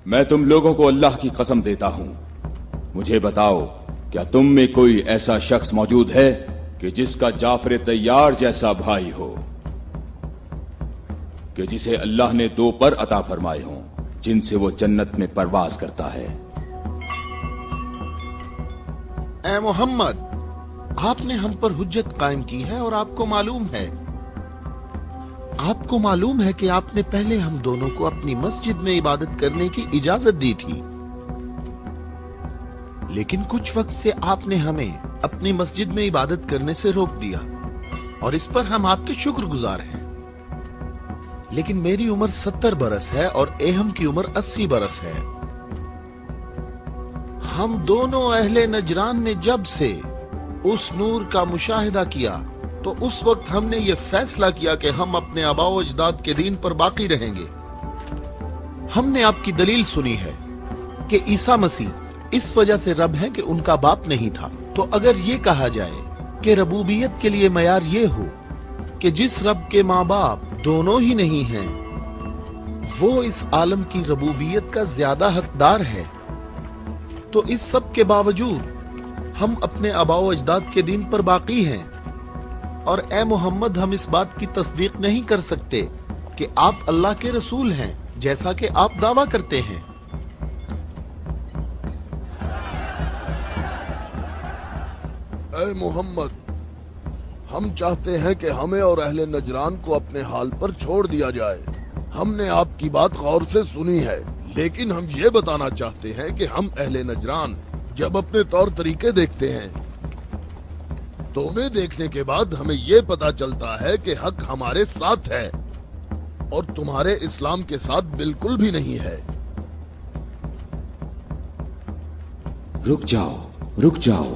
मैं तुम लोगों को अल्लाह की कसम देता हूं, मुझे बताओ क्या तुम में कोई ऐसा शख्स मौजूद है कि जिसका जाफर तैयार जैसा भाई हो, कि जिसे अल्लाह ने 2 पर अता फरमाए हों जिनसे वो जन्नत में परवाज करता है। ए मोहम्मद, आपने हम पर हुज्जत कायम की है और आपको मालूम है कि आपने पहले हम दोनों को अपनी मस्जिद में इबादत करने की इजाजत दी थी, लेकिन कुछ वक्त से आपने हमें अपनी मस्जिद में इबादत करने से रोक दिया और इस पर हम आपके शुक्रगुजार हैं। लेकिन मेरी उम्र 70 बरस है और एहम की उम्र 80 बरस है। हम दोनों अहले नजरान ने जब से उस नूर का मुशाहिदा किया तो उस वक्त हमने ये फैसला किया कि हम अपने आबाओ अजदाद के दीन पर बाकी रहेंगे। हमने आपकी दलील सुनी है कि ईसा मसीह इस वजह से रब है कि उनका बाप नहीं था। तो अगर ये कहा जाए कि रबूबियत के लिए मयार ये हो कि जिस रब के माँ बाप दोनों ही नहीं हैं, वो इस आलम की रबूबियत का ज्यादा हकदार है, तो इस सब के बावजूद हम अपने आबाओ अजदाद के दीन पर बाकी हैं। और ए मोहम्मद, हम इस बात की तस्दीक नहीं कर सकते कि आप अल्लाह के रसूल हैं, जैसा कि आप दावा करते हैं। ए मोहम्मद, हम चाहते हैं कि हमें और अहले नजरान को अपने हाल पर छोड़ दिया जाए। हमने आपकी बात गौर से सुनी है, लेकिन हम ये बताना चाहते हैं कि हम अहले नजरान जब अपने तौर तरीके देखते हैं तो उन्हें देखने के बाद हमें ये पता चलता है कि हक हमारे साथ है और तुम्हारे इस्लाम के साथ बिल्कुल भी नहीं है। रुक जाओ, रुक जाओ।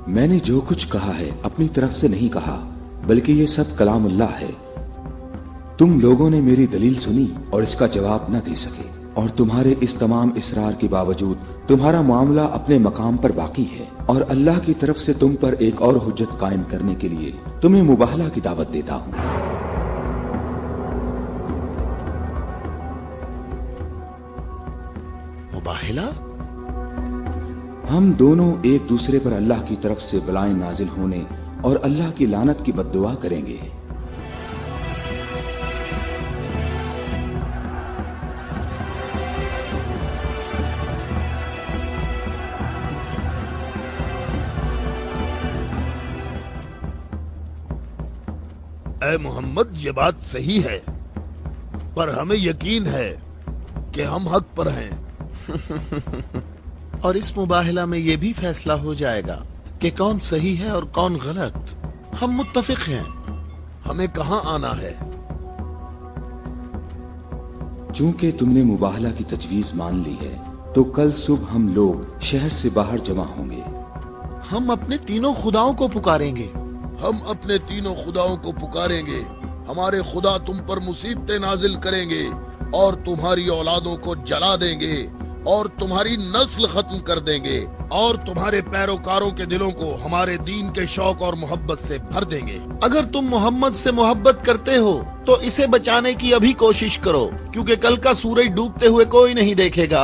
मैंने जो कुछ कहा है अपनी तरफ से नहीं कहा, बल्कि ये सब कलामुल्लाह है। तुम लोगों ने मेरी दलील सुनी और इसका जवाब न दे सके, और तुम्हारे इस तमाम इसरार के बावजूद तुम्हारा मामला अपने मकाम पर बाकी है। और अल्लाह की तरफ से तुम पर एक और हुज्जत कायम करने के लिए तुम्हें मुबाहला की दावत देता हूँ। मुबाहला? हम दोनों एक दूसरे पर अल्लाह की तरफ से बलाएं नाजिल होने और अल्लाह की लानत की बद्दुआ करेंगे। ए मोहम्मद, ये बात सही है, पर हमें यकीन है कि हम हक पर हैं। और इस मुबाहला में ये भी फैसला हो जाएगा कि कौन सही है और कौन गलत। हम मुत्तफिक हैं। हमें कहाँ आना है? चूंकि तुमने मुबाहला की तजवीज मान ली है, तो कल सुबह हम लोग शहर से बाहर जमा होंगे। हम अपने तीनों खुदाओं को पुकारेंगे। हम अपने तीनों खुदाओं को पुकारेंगे। हमारे खुदा तुम पर मुसीबतें नाजिल करेंगे और तुम्हारी औलादों को जला देंगे और तुम्हारी नस्ल खत्म कर देंगे और तुम्हारे पैरोकारों के दिलों को हमारे दीन के शौक और मोहब्बत से भर देंगे। अगर तुम मोहम्मद से मोहब्बत करते हो तो इसे बचाने की अभी कोशिश करो, क्योंकि कल का सूरज डूबते हुए कोई नहीं देखेगा।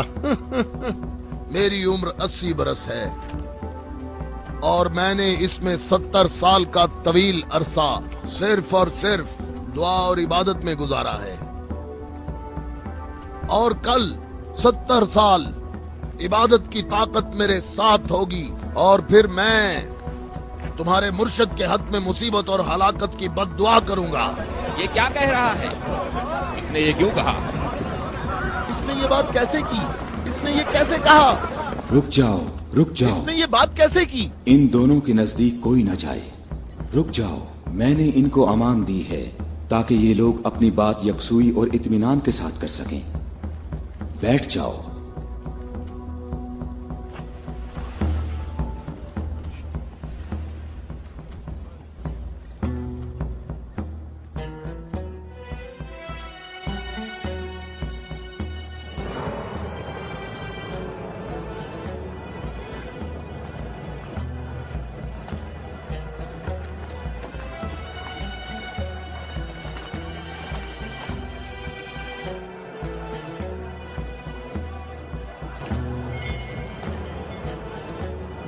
मेरी उम्र 80 बरस है और मैंने इसमें 70 साल का तवील अरसा सिर्फ और सिर्फ दुआ और इबादत में गुजारा है, और कल 70 साल इबादत की ताकत मेरे साथ होगी और फिर मैं तुम्हारे मुर्शद के हक में मुसीबत और हलाकत की बद्दुआ करूंगा। ये क्या कह रहा है? इसने ये क्यों कहा? इसने ये बात कैसे की? इसने ये कैसे कहा? रुक जाओ, रुक जाओ। इसने ये बात कैसे की? इन दोनों के नजदीक कोई न जाए। रुक जाओ, मैंने इनको अमान दी है ताकि ये लोग अपनी बात यकसुई और इत्मीनान के साथ कर सकें। बैठ जाओ।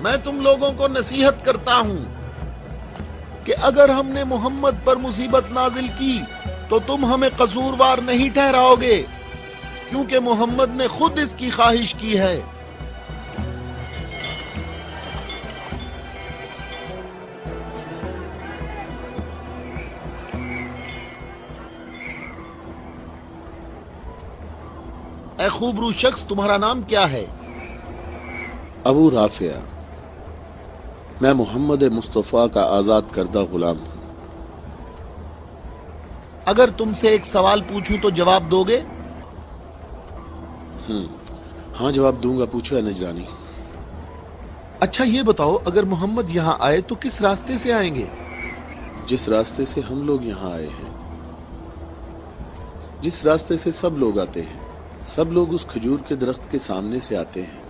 मैं तुम लोगों को नसीहत करता हूं कि अगर हमने मोहम्मद पर मुसीबत नाजिल की तो तुम हमें कसूरवार नहीं ठहराओगे, क्योंकि मोहम्मद ने खुद इसकी ख्वाहिश की है। ए खूबरू शख्स, तुम्हारा नाम क्या है? अबू राफिया, मैं मोहम्मद मुस्तफ़ा का आजाद करदा गुलाम हूं। अगर तुमसे एक सवाल पूछूं तो जवाब दोगे? हाँ, जवाब दूंगा। पूछो नजरानी। अच्छा ये बताओ, अगर मोहम्मद यहाँ आए तो किस रास्ते से आएंगे? जिस रास्ते से हम लोग यहाँ आए हैं, जिस रास्ते से सब लोग आते हैं, सब लोग उस खजूर के दरख्त के सामने से आते हैं।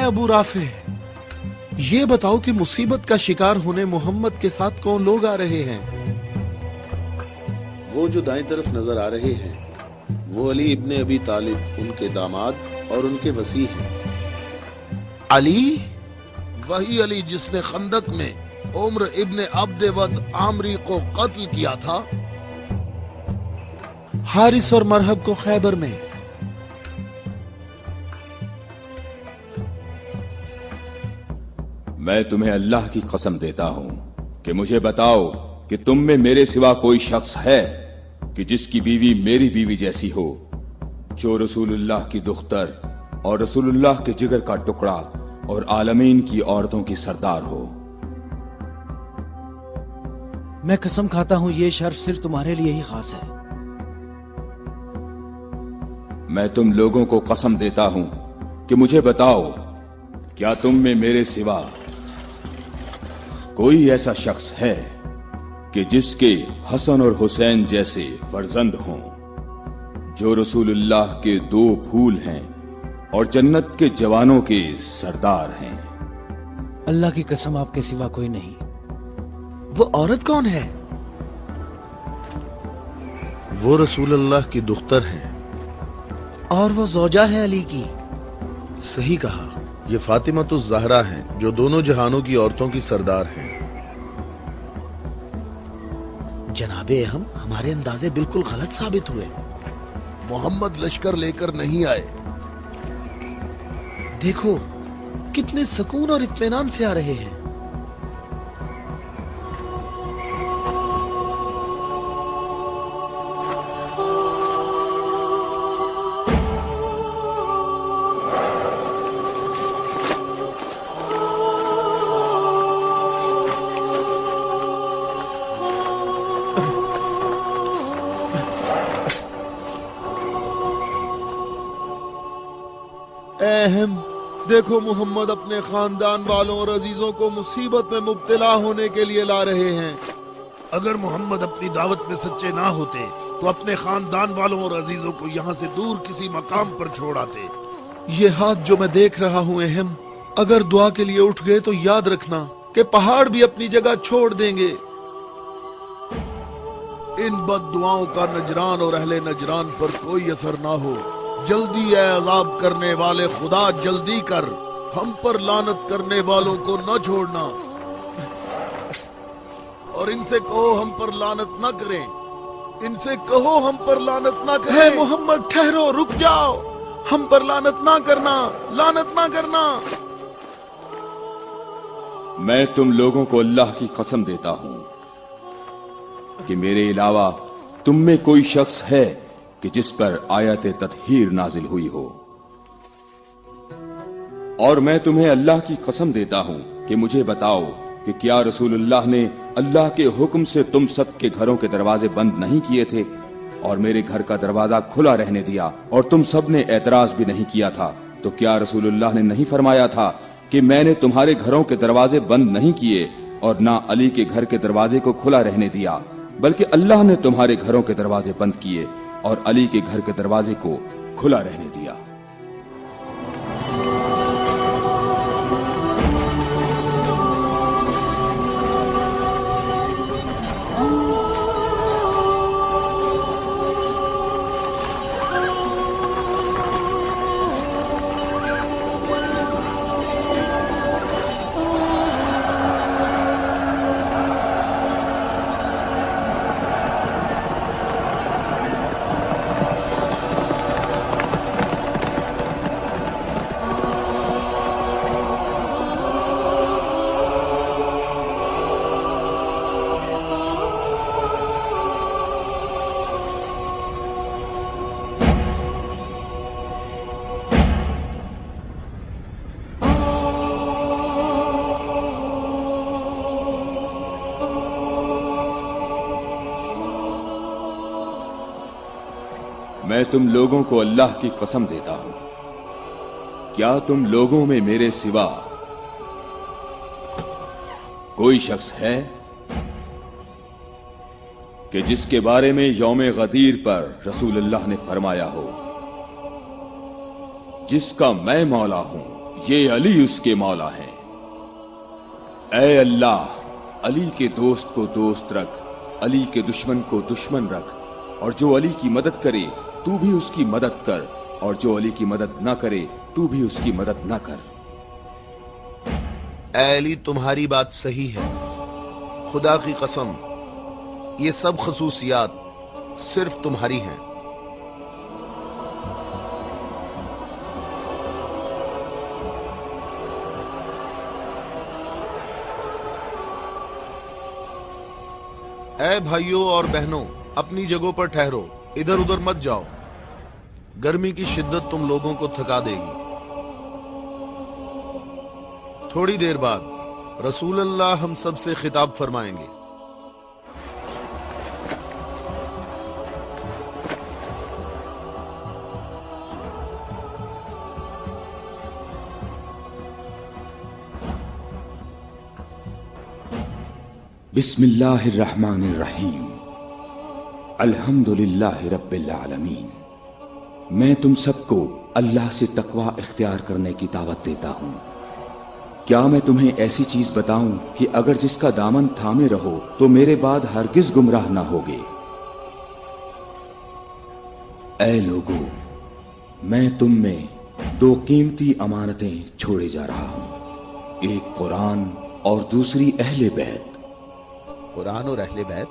अबू राफे, ये बताओ कि मुसीबत का शिकार होने मोहम्मद के साथ कौन लोग आ रहे हैं? वो जो दाएं तरफ नजर आ रहे हैं, वो अली इब्ने अबी तालिब, उनके दामाद और उनके वसी हैं। अली? वही अली जिसने खंदक में उम्र इब्ने अब्दवद आमरी को कत्ल किया था, हारिस और मरहब को खैबर में। मैं तुम्हें अल्लाह की कसम देता हूं कि मुझे बताओ कि तुम में मेरे सिवा कोई शख्स है कि जिसकी बीवी मेरी बीवी जैसी हो, जो रसूलुल्लाह की दुख्तर और रसूलुल्लाह के जिगर का टुकड़ा और आलमीन की औरतों की सरदार हो। मैं कसम खाता हूं ये शर्फ सिर्फ तुम्हारे लिए ही खास है। मैं तुम लोगों को कसम देता हूं कि मुझे बताओ, क्या तुम में मेरे सिवा कोई ऐसा शख्स है कि जिसके हसन और हुसैन जैसे फर्जंद हों, जो रसूलुल्लाह के दो फूल हैं और जन्नत के जवानों के सरदार हैं? अल्लाह की कसम, आपके सिवा कोई नहीं। वो औरत कौन है? वो रसूलुल्लाह की दुख्तर हैं। और वो ज़ौजा है अली की। सही कहा, ये फातिमा ज़हरा हैं, जो दोनों जहानों की औरतों की सरदार हैं। जनाबे हम हमारे अंदाजे बिल्कुल गलत साबित हुए। मोहम्मद लश्कर लेकर नहीं आए। देखो कितने सुकून और इत्मीनान से आ रहे हैं। अहम, देखो मोहम्मद अपने खानदान वालों और अजीजों को मुसीबत में मुब्तला होने के लिए ला रहे हैं। अगर मोहम्मद अपनी दावत में सच्चे ना होते तो अपने खानदान वालों और अजीजों को यहाँ से दूर किसी मकाम पर छोड़ आते। ये हाथ जो मैं देख रहा हूँ अहम, अगर दुआ के लिए उठ गए तो याद रखना कि पहाड़ भी अपनी जगह छोड़ देंगे। इन बद दुआओं का नजरान और अहले नजरान पर कोई असर ना हो। जल्दी है अजाब करने वाले खुदा, जल्दी कर, हम पर लानत करने वालों को न छोड़ना। और इनसे कहो हम पर लानत न करें। इनसे कहो हम पर लानत ना करें। है मोहम्मद, ठहरो, रुक जाओ। हम पर लानत ना करना, लानत ना करना। मैं तुम लोगों को अल्लाह की कसम देता हूं कि मेरे अलावा तुम में कोई शख्स है कि जिस पर आयत तत्हीर नाजिल हुई हो। और मैं तुम्हें अल्लाह की कसम देता हूं कि मुझे बताओ कि क्या रसूलुल्लाह ने अल्लाह के हुक्म से तुम सब के घरों के दरवाजे बंद नहीं किए थे और मेरे घर का दरवाजा खुला रहने दिया और तुम सब ने एतराज भी नहीं किया था? तो क्या रसूलुल्लाह ने नहीं फरमाया था कि मैंने तुम्हारे घरों के दरवाजे बंद नहीं किए और ना अली के घर के दरवाजे को खुला रहने दिया, बल्कि अल्लाह ने तुम्हारे घरों के दरवाजे बंद किए और अली के घर के दरवाजे को खुला रहने दिया। मैं तुम लोगों को अल्लाह की कसम देता हूं, क्या तुम लोगों में मेरे सिवा कोई शख्स है कि जिसके बारे में यौम गदीर पर रसूलुल्लाह ने फरमाया हो, जिसका मैं मौला हूं, ये अली उसके मौला हैं। ऐ अल्लाह, अली के दोस्त को दोस्त रख, अली के दुश्मन को दुश्मन रख, और जो अली की मदद करे तू भी उसकी मदद कर, और जो अली की मदद ना करे तू भी उसकी मदद ना कर। ऐ अली, तुम्हारी बात सही है, खुदा की कसम ये सब खसूसियात सिर्फ तुम्हारी हैं। ऐ भाइयों और बहनों, अपनी जगहों पर ठहरो, इधर उधर मत जाओ, गर्मी की शिद्दत तुम लोगों को थका देगी। थोड़ी देर बाद रसूलुल्लाह हम सब से खिताब फरमाएंगे। बिस्मिल्लाहिर्रहमानिर्रहीम, अल्हम्दुलिल्लाहि रब्बिल आलमीन। मैं तुम सबको अल्लाह से तकवा इख्तियार करने की दावत देता हूँ। क्या मैं तुम्हें ऐसी चीज बताऊं कि अगर जिसका दामन थामे रहो तो मेरे बाद हरगिज गुमराह ना होगे। ऐ लोगों, मैं तुम में दो कीमती अमानतें छोड़े जा रहा हूं, एक कुरान और दूसरी अहले बैत। कुरान और अहले बैत?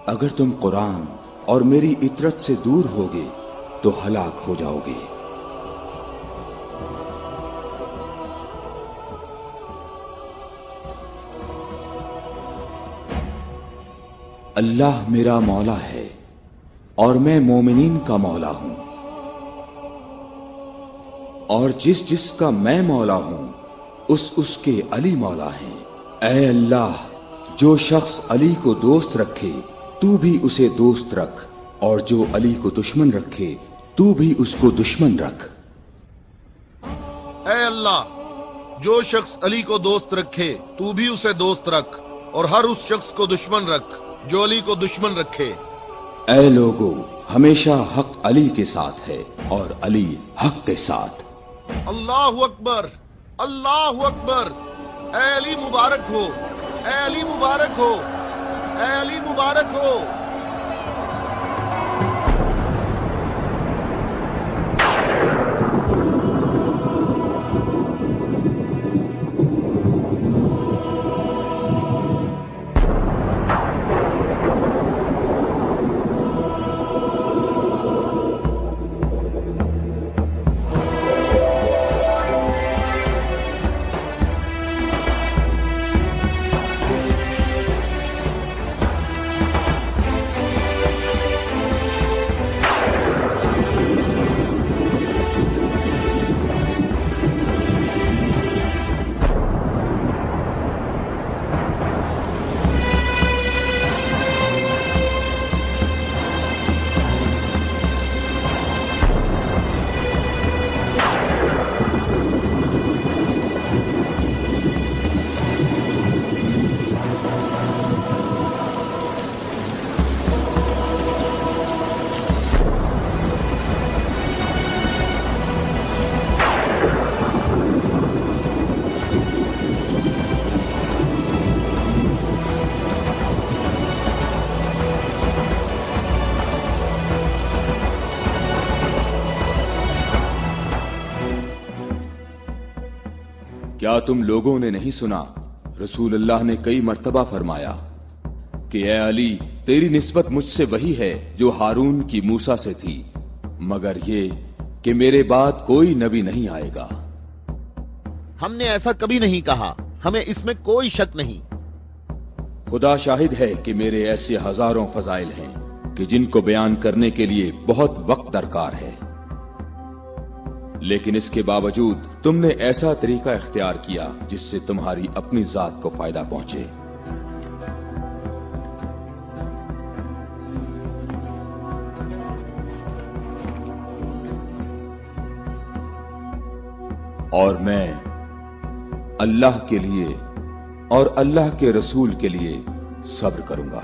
अगर तुम कुरान और मेरी इतरत से दूर होगे तो हलाक हो जाओगे। अल्लाह मेरा मौला है और मैं मोमिनीन का मौला हूं, और जिस जिसका मैं मौला हूं उसके अली मौला हैं। ऐ अल्लाह, जो शख्स अली को दोस्त रखे तू भी उसे दोस्त रख, और जो अली को दुश्मन रखे तू भी उसको दुश्मन रख। ऐ अल्लाह, जो शख्स अली को दोस्त रखे तू भी उसे दोस्त रख, और हर उस शख्स को दुश्मन रख जो अली को दुश्मन रखे। ऐ लोगों, हमेशा हक अली के साथ है और अली हक के साथ। अल्लाहु अकबर, अल्लाहु अकबर। ऐ अली मुबारक हो, ऐ अली मुबारक हो, ऐ अली मुबारक हो। क्या तुम लोगों ने नहीं सुना, रसूलुल्लाह ने कई मर्तबा फरमाया कि ऐ अली, तेरी निस्बत मुझसे वही है जो हारून की मूसा से थी, मगर ये कि मेरे बाद कोई नबी नहीं आएगा। हमने ऐसा कभी नहीं कहा, हमें इसमें कोई शक नहीं। खुदा शाहिद है कि मेरे ऐसे हजारों फजाइल हैं कि जिनको बयान करने के लिए बहुत वक्त दरकार है, लेकिन इसके बावजूद तुमने ऐसा तरीका इख्तियार किया जिससे तुम्हारी अपनी जात को फायदा पहुंचे। और मैं अल्लाह के लिए और अल्लाह के रसूल के लिए सब्र करूंगा।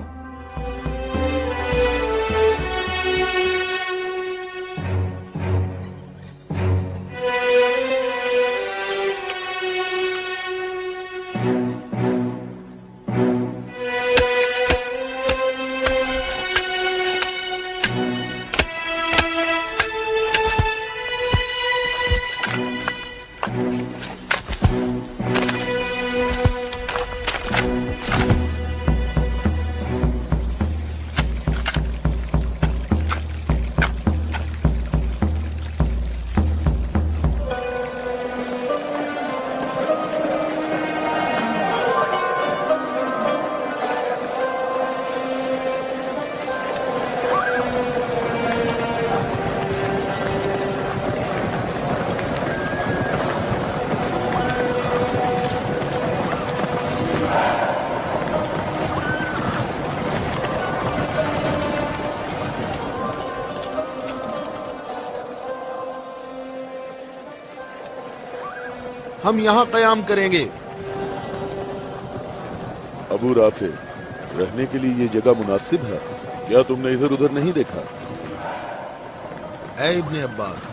हम यहाँ कयाम करेंगे। अबू राफे, रहने के लिए ये जगह मुनासिब है? क्या तुमने इधर उधर नहीं देखा? ऐ इब्ने अब्बास,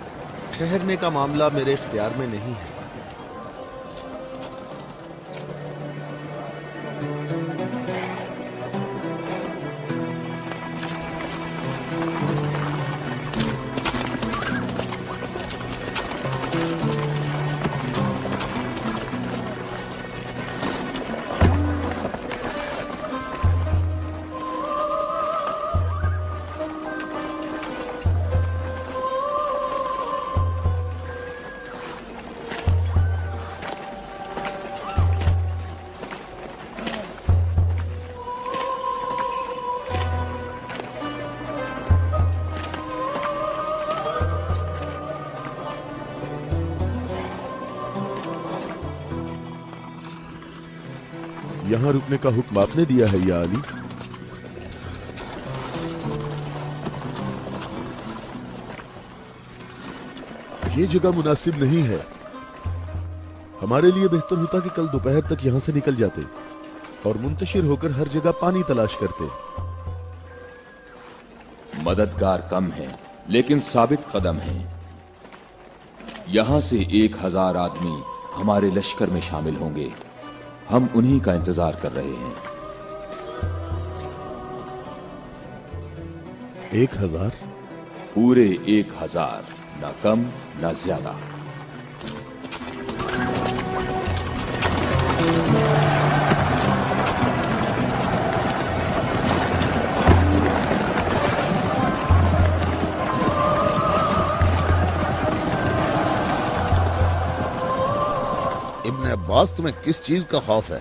ठहरने का मामला मेरे इख्तियार में नहीं है। यहाँ रुकने का हुक्म आपने दिया है या अली? ये जगह मुनासिब नहीं है। हमारे लिए बेहतर होता कि कल दोपहर तक यहाँ से निकल जाते और मुंतशिर होकर हर जगह पानी तलाश करते। मददगार कम है लेकिन साबित कदम है। यहां से 1000 आदमी हमारे लश्कर में शामिल होंगे। हम उन्हीं का इंतजार कर रहे हैं। 1000? पूरे 1000, ना कम ना ज्यादा। इब्ने अब्बास, तुम्हें किस चीज का खौफ है?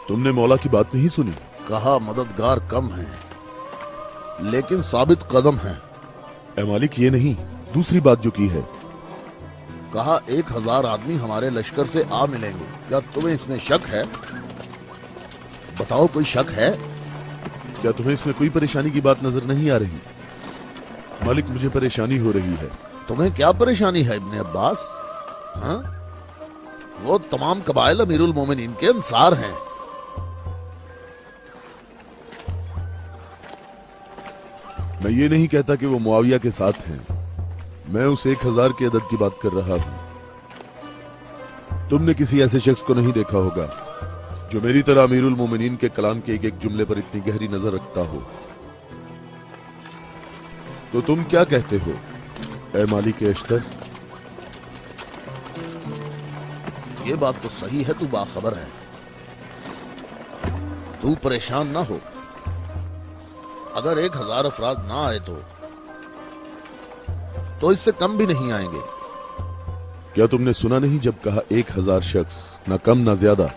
तुमने मौला की बात नहीं सुनी? कहा मददगार कम है लेकिन साबित कदम है। ए मालिक, ये नहीं, दूसरी बात जो की है। कहा 1000 आदमी हमारे लश्कर से आ मिलेंगे। क्या तुम्हें इसमें शक है? बताओ, कोई शक है? क्या तुम्हें इसमें कोई परेशानी की बात नजर नहीं आ रही? मालिक, मुझे परेशानी हो रही है। तुम्हें क्या परेशानी है इब्ने अब्बास? हाँ? वो तमाम कबाइल अमीरुल मोमिनीन के अंसार हैं। मैं ये नहीं कहता कि वो मुआविया के साथ हैं। मैं उस 1000 की अदद की बात कर रहा हूं। तुमने किसी ऐसे शख्स को नहीं देखा होगा जो मेरी तरह अमीरुल मोमिनीन के कलाम के एक एक जुमले पर इतनी गहरी नजर रखता हो। तो तुम क्या कहते हो ए मालिक अश्तर? ये बात तो सही है, तू बाखबर है। तू परेशान ना हो। अगर 1000 अफराद ना आए तो इससे कम भी नहीं आएंगे। क्या तुमने सुना नहीं जब कहा 1000 शख्स, ना कम ना ज्यादा?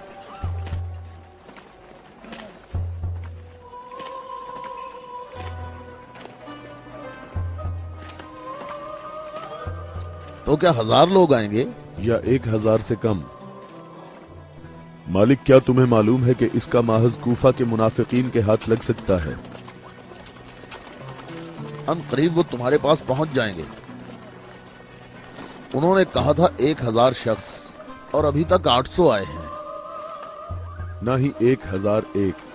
तो क्या 1000 लोग आएंगे या 1000 से कम? मालिक, क्या तुम्हें मालूम है कि इसका माहज कूफा के मुनाफिकीन के हाथ लग सकता है? अन करीब वो तुम्हारे पास पहुंच जाएंगे। उन्होंने कहा था 1000 शख्स और अभी तक 800 आए हैं। ना ही 1001।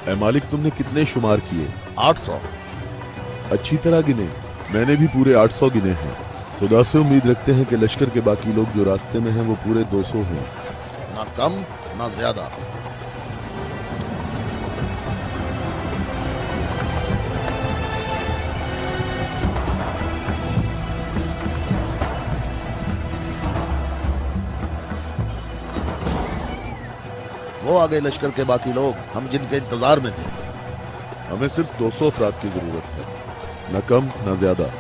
ऐ मालिक, तुमने कितने शुमार किए? 800। अच्छी तरह गिने? मैंने भी पूरे 800 गिने हैं। खुदा से उम्मीद रखते हैं कि लश्कर के बाकी लोग जो रास्ते में हैं वो पूरे 200 हों। ना कम ना ज्यादा। वो आ गए लश्कर के बाकी लोग, हम जिनके इंतजार में थे। हमें सिर्फ 200 अफराद की जरूरत है, न कम न ज्यादा।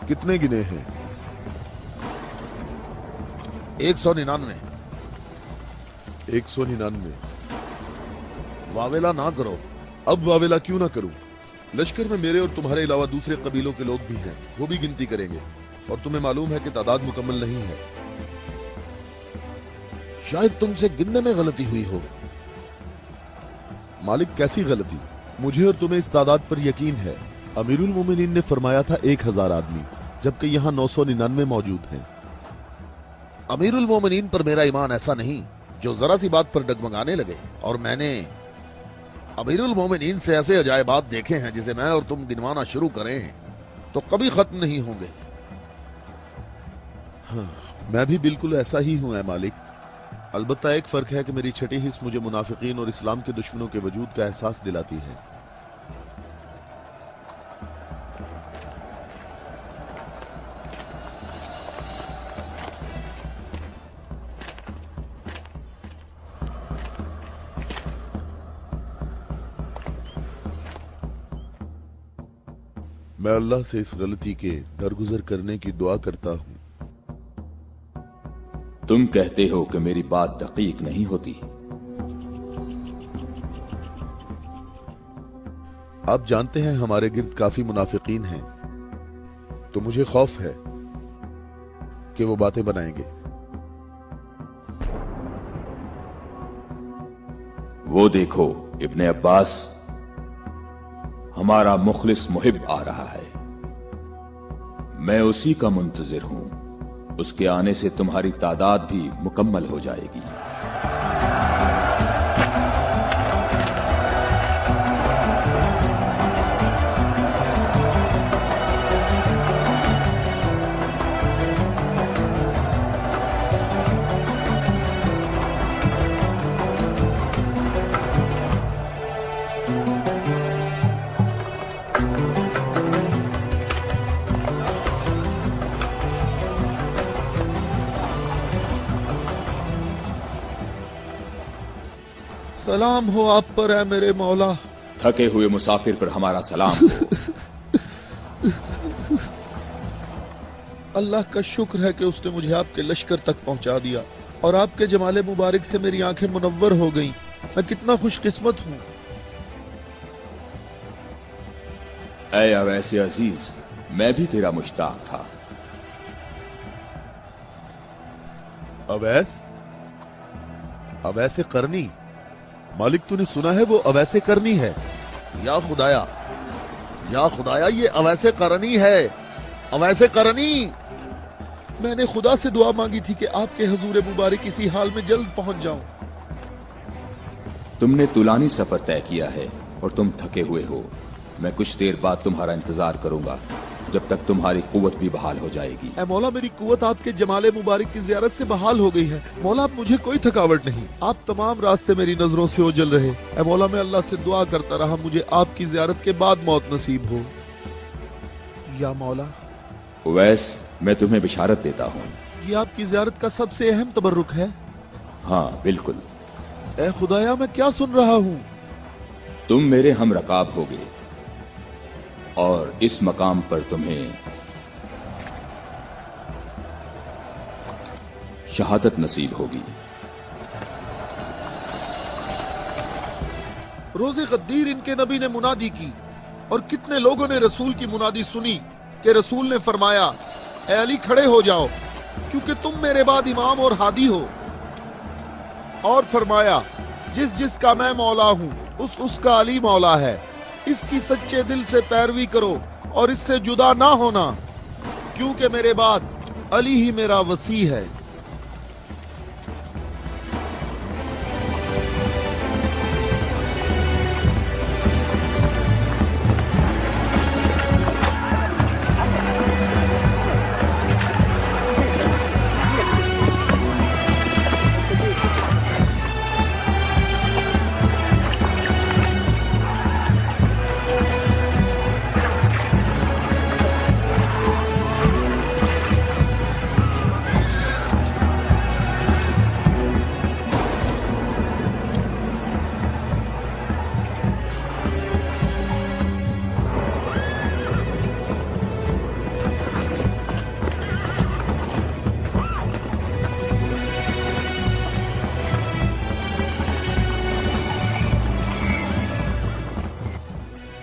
कितने गिने हैं? 199। 199। वावेला ना करो। अब वावेला क्यों ना करूं? लश्कर में मेरे और तुम्हारे अलावा दूसरे कबीलों के लोग भी हैं, वो भी गिनती करेंगे, और तुम्हें मालूम है कि तादाद मुकम्मल नहीं है। शायद तुमसे गिनने में गलती हुई हो। मालिक, कैसी गलती? मुझे और तुम्हें इस तादाद पर यकीन है। अमीरुल मोमिनीन ने फरमाया था 1000 आदमी, जबकि यहाँ 999 मौजूद हैं। अमीरुल मोमिनीन पर मेरा ईमान ऐसा नहीं जो जरा सी बात पर डगमगाने लगे। और मैंने अमीरुल मोमिनीन से ऐसे अजायबात देखे हैं जिसे मैं और तुम गिनवाना शुरू करें तो कभी खत्म नहीं होंगे। हाँ, मैं भी बिल्कुल ऐसा ही हूं ऐ मालिक। अलबत्ता एक फर्क है कि मेरी छठी हिस्स मुझे मुनाफिकीन और इस्लाम के दुश्मनों के वजूद का एहसास दिलाती है। मैं अल्लाह से इस गलती के दरगुजर करने की दुआ करता हूं। तुम कहते हो कि मेरी बात दकीक नहीं होती। आप जानते हैं हमारे गिर्द काफी मुनाफिकीन हैं, तो मुझे खौफ है कि वो बातें बनाएंगे। वो देखो, इब्ने अब्बास, हमारा मुखलिस मुहिब आ रहा है। मैं उसी का मुंतजिर हूं। उसके आने से तुम्हारी तादाद भी मुकम्मल हो जाएगी। सलाम हो आप पर है मेरे मौला। थके हुए मुसाफिर पर हमारा सलाम हो। अल्लाह का शुक्र है कि उसने मुझे आपके लश्कर तक पहुंचा दिया और आपके जमाले मुबारक से मेरी आंखें मुनव्वर हो गईं। मैं कितना खुशकिस्मत हूँ। ऐ अवैसे अजीज, मैं भी तेरा मुश्ताक था। अवैस? अवैसे करनी? मालिक तूने सुना है वो अवैसे करनी है? या खुदाया ये अवैसे करनी है, अवैसे करनी। मैंने खुदा से दुआ मांगी थी कि आपके हजूर मुबारक इसी हाल में जल्द पहुंच जाऊं। तुमने तुलानी सफर तय किया है और तुम थके हुए हो। मैं कुछ देर बाद तुम्हारा इंतजार करूंगा जब तक तुम्हारी कुव्वत भी बहाल हो जाएगी। ऐ मौला, मेरी कुव्वत आपके जमाले मुबारक की ज़ियारत से बहाल हो गई है। मौला, अब मुझे कोई थकावट नहीं। आप तमाम रास्ते मेरी नजरों से ओझल रहे। ऐ मौला, मैं अल्लाह से दुआ करता रहा मुझे आपकी ज़ियारत के बाद मौत नसीब हो। या मौला। उवैस, मैं तुम्हें बिशारत देता हूँ। ये आपकी ज़ियारत का सबसे अहम तबर्रुक है। हाँ बिल्कुल। ऐ खुदाया, मैं क्या सुन रहा हूँ? तुम मेरे हम रकाब होगे और इस मकाम पर तुम्हें शहादत नसीब होगी। रोज़े गद्दीर इनके नबी ने मुनादी की और कितने लोगों ने रसूल की मुनादी सुनी कि रसूल ने फरमाया, ऐ अली खड़े हो जाओ क्योंकि तुम मेरे बाद इमाम और हादी हो। और फरमाया, जिस जिसका मैं मौला हूँ उसका अली मौला है। इसकी सच्चे दिल से पैरवी करो और इससे जुदा ना होना, क्योंकि मेरे बाद अली ही मेरा वसी है।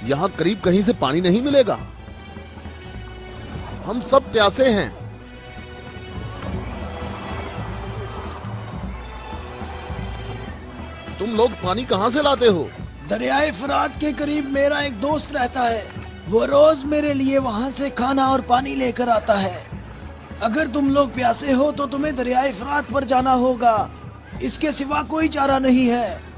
यहाँ करीब कहीं से पानी नहीं मिलेगा। हम सब प्यासे हैं। तुम लोग पानी कहाँ से लाते हो? दरियाए फरात के करीब मेरा एक दोस्त रहता है। वो रोज मेरे लिए वहाँ से खाना और पानी लेकर आता है। अगर तुम लोग प्यासे हो तो तुम्हें दरियाए फरात पर जाना होगा। इसके सिवा कोई चारा नहीं है।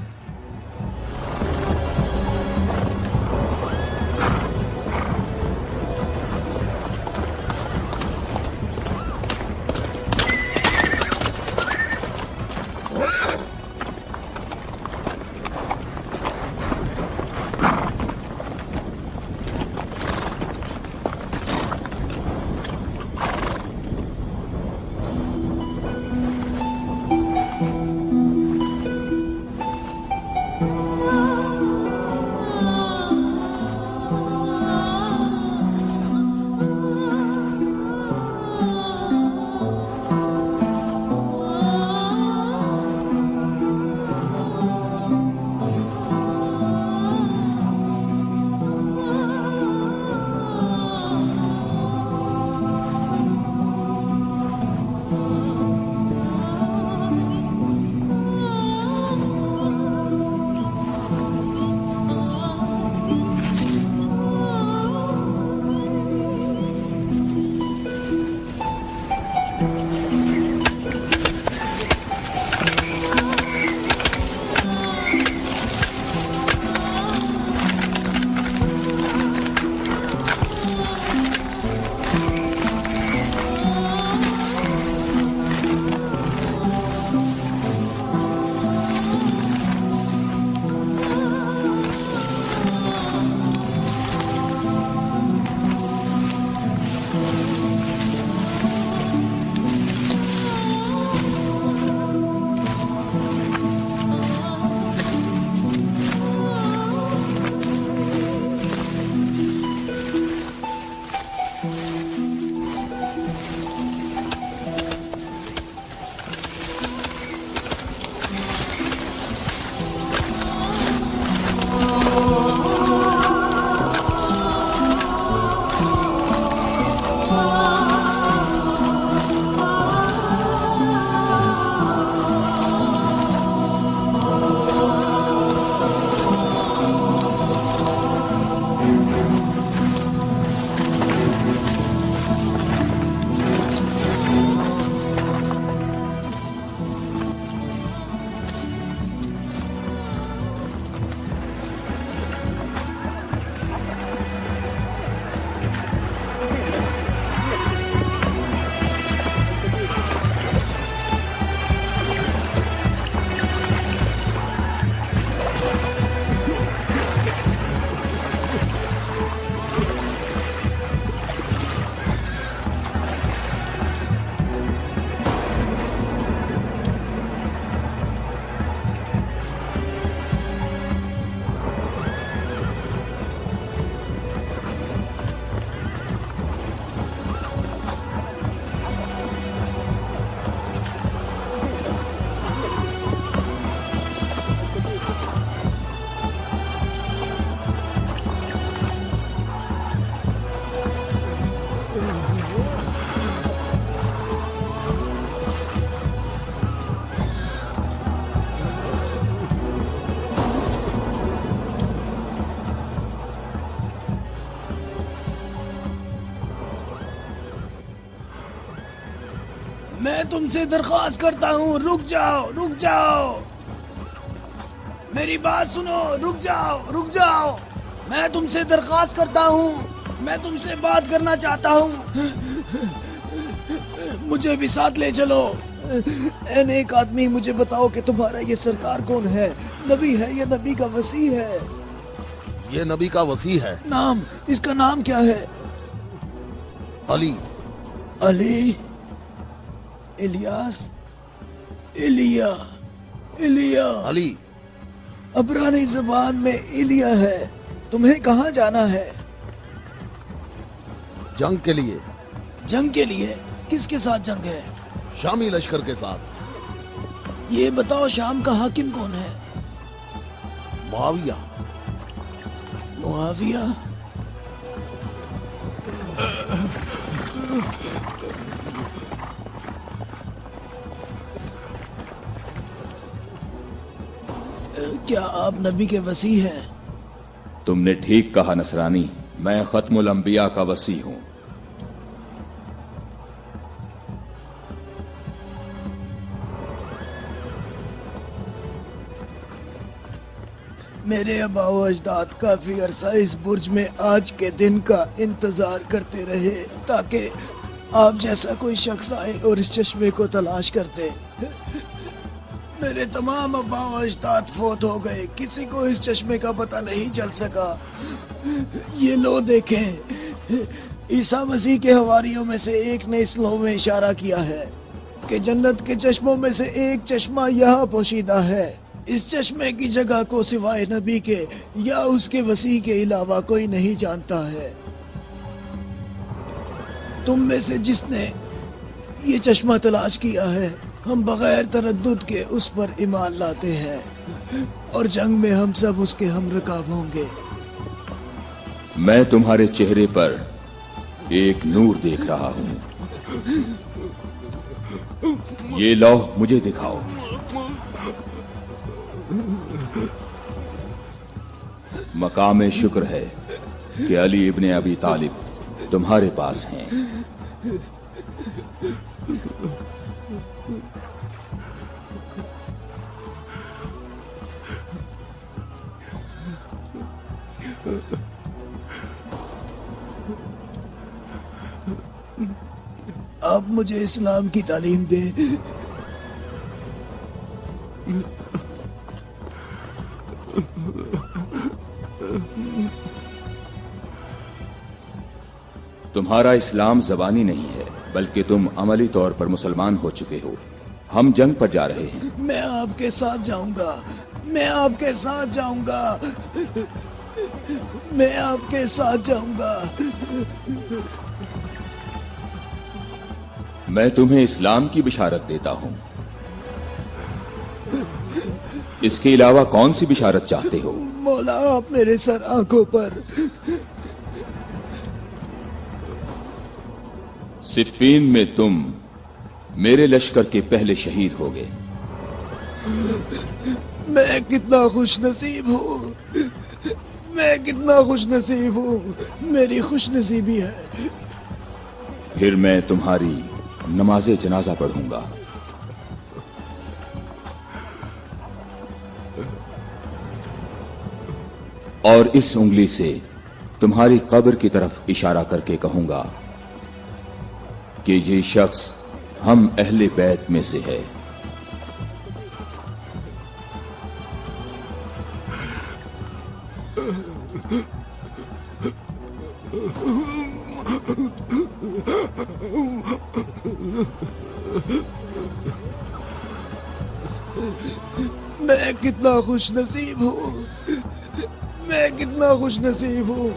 میں تم سے درخواست کرتا ہوں، رک جاؤ، رک جاؤ، میری بات سنو، رک جاؤ، رک جاؤ، میں تم سے درخواست کرتا ہوں، میں تم سے بات کرنا چاہتا ہوں، مجھے بھی ساتھ لے چلو۔ اے نیک آدمی، مجھے بتاؤ کہ تمہارا یہ سرکار کون ہے؟ نبی ہے یا نبی کا وصی ہے؟ یہ نبی کا وصی ہے۔ نام، اس کا نام کیا ہے؟ علی۔ علی، الیاس، ایلیا، ایلیا۔ علی۔ عبرانی زبان میں ایلیا ہے۔ تمہیں کہاں جانا ہے؟ جنگ کے لیے۔ جنگ کے لیے؟ کس کے ساتھ جنگ ہے؟ شامی لشکر کے ساتھ۔ یہ بتاؤ شام کا حاکم کون ہے؟ معاویہ۔ معاویہ؟ کیا آپ نبی کے وصی ہیں؟ تم نے ٹھیک کہا نصرانی، میں ختم الانبیاء کا وصی ہوں۔ میرے آبا و اجداد کافی عرصہ اس برج میں آج کے دن کا انتظار کرتے رہے تاکہ آپ جیسا کوئی شخص آئے اور اس چشمے کو تلاش کر دے۔ میرے تمام آبا و اجداد فوت ہو گئے، کسی کو اس چشمے کا پتہ نہیں چل سکا۔ یہ لو دیکھیں، عیسیٰ مسیح کے حواریوں میں سے ایک نے اس لو میں اشارہ کیا ہے کہ جنت کے چشموں میں سے ایک چشمہ یہاں پوشیدہ ہے۔ اس چشمے کی جگہ کو سوائے نبی کے یا اس کے وصی کے علاوہ کوئی نہیں جانتا ہے۔ تم میں سے جس نے یہ چشمہ تلاش کیا ہے، ہم بغیر تردد کے اس پر ایمان لاتے ہیں اور جنگ میں ہم سب اس کے ہم رکاب ہوں گے۔ میں تمہارے چہرے پر ایک نور دیکھ رہا ہوں، یہ لوح مجھے دکھاؤ۔ مقام شکر ہے کہ علی ابن ابی طالب تمہارے پاس ہیں۔ آپ مجھے اسلام کی تعلیم دیں۔ تمہارا اسلام زبانی نہیں ہے بلکہ تم عملی طور پر مسلمان ہو چکے ہو۔ ہم جنگ پر جا رہے ہیں۔ میں آپ کے ساتھ جاؤں گا، میں آپ کے ساتھ جاؤں گا، میں آپ کے ساتھ جاؤں گا۔ میں تمہیں اسلام کی بشارت دیتا ہوں، اس کے علاوہ کون سی بشارت چاہتے ہو؟ مولا، آپ میرے سر آنکھوں پر۔ صفین میں تم میرے لشکر کے پہلے شہید ہو گئے۔ میں کتنا خوش نصیب ہوں، میں کتنا خوش نصیب ہوں، میری خوش نصیبی ہے۔ پھر میں تمہاری نماز جنازہ پڑھوں گا۔ اور اس انگلی سے تمہاری قبر کی طرف اشارہ کر کے کہوں گا کہ یہ شخص ہم اہل بیت میں سے ہے۔ میں کتنا خوش نصیب ہوں، میں کتنا خوش نصیب ہوں۔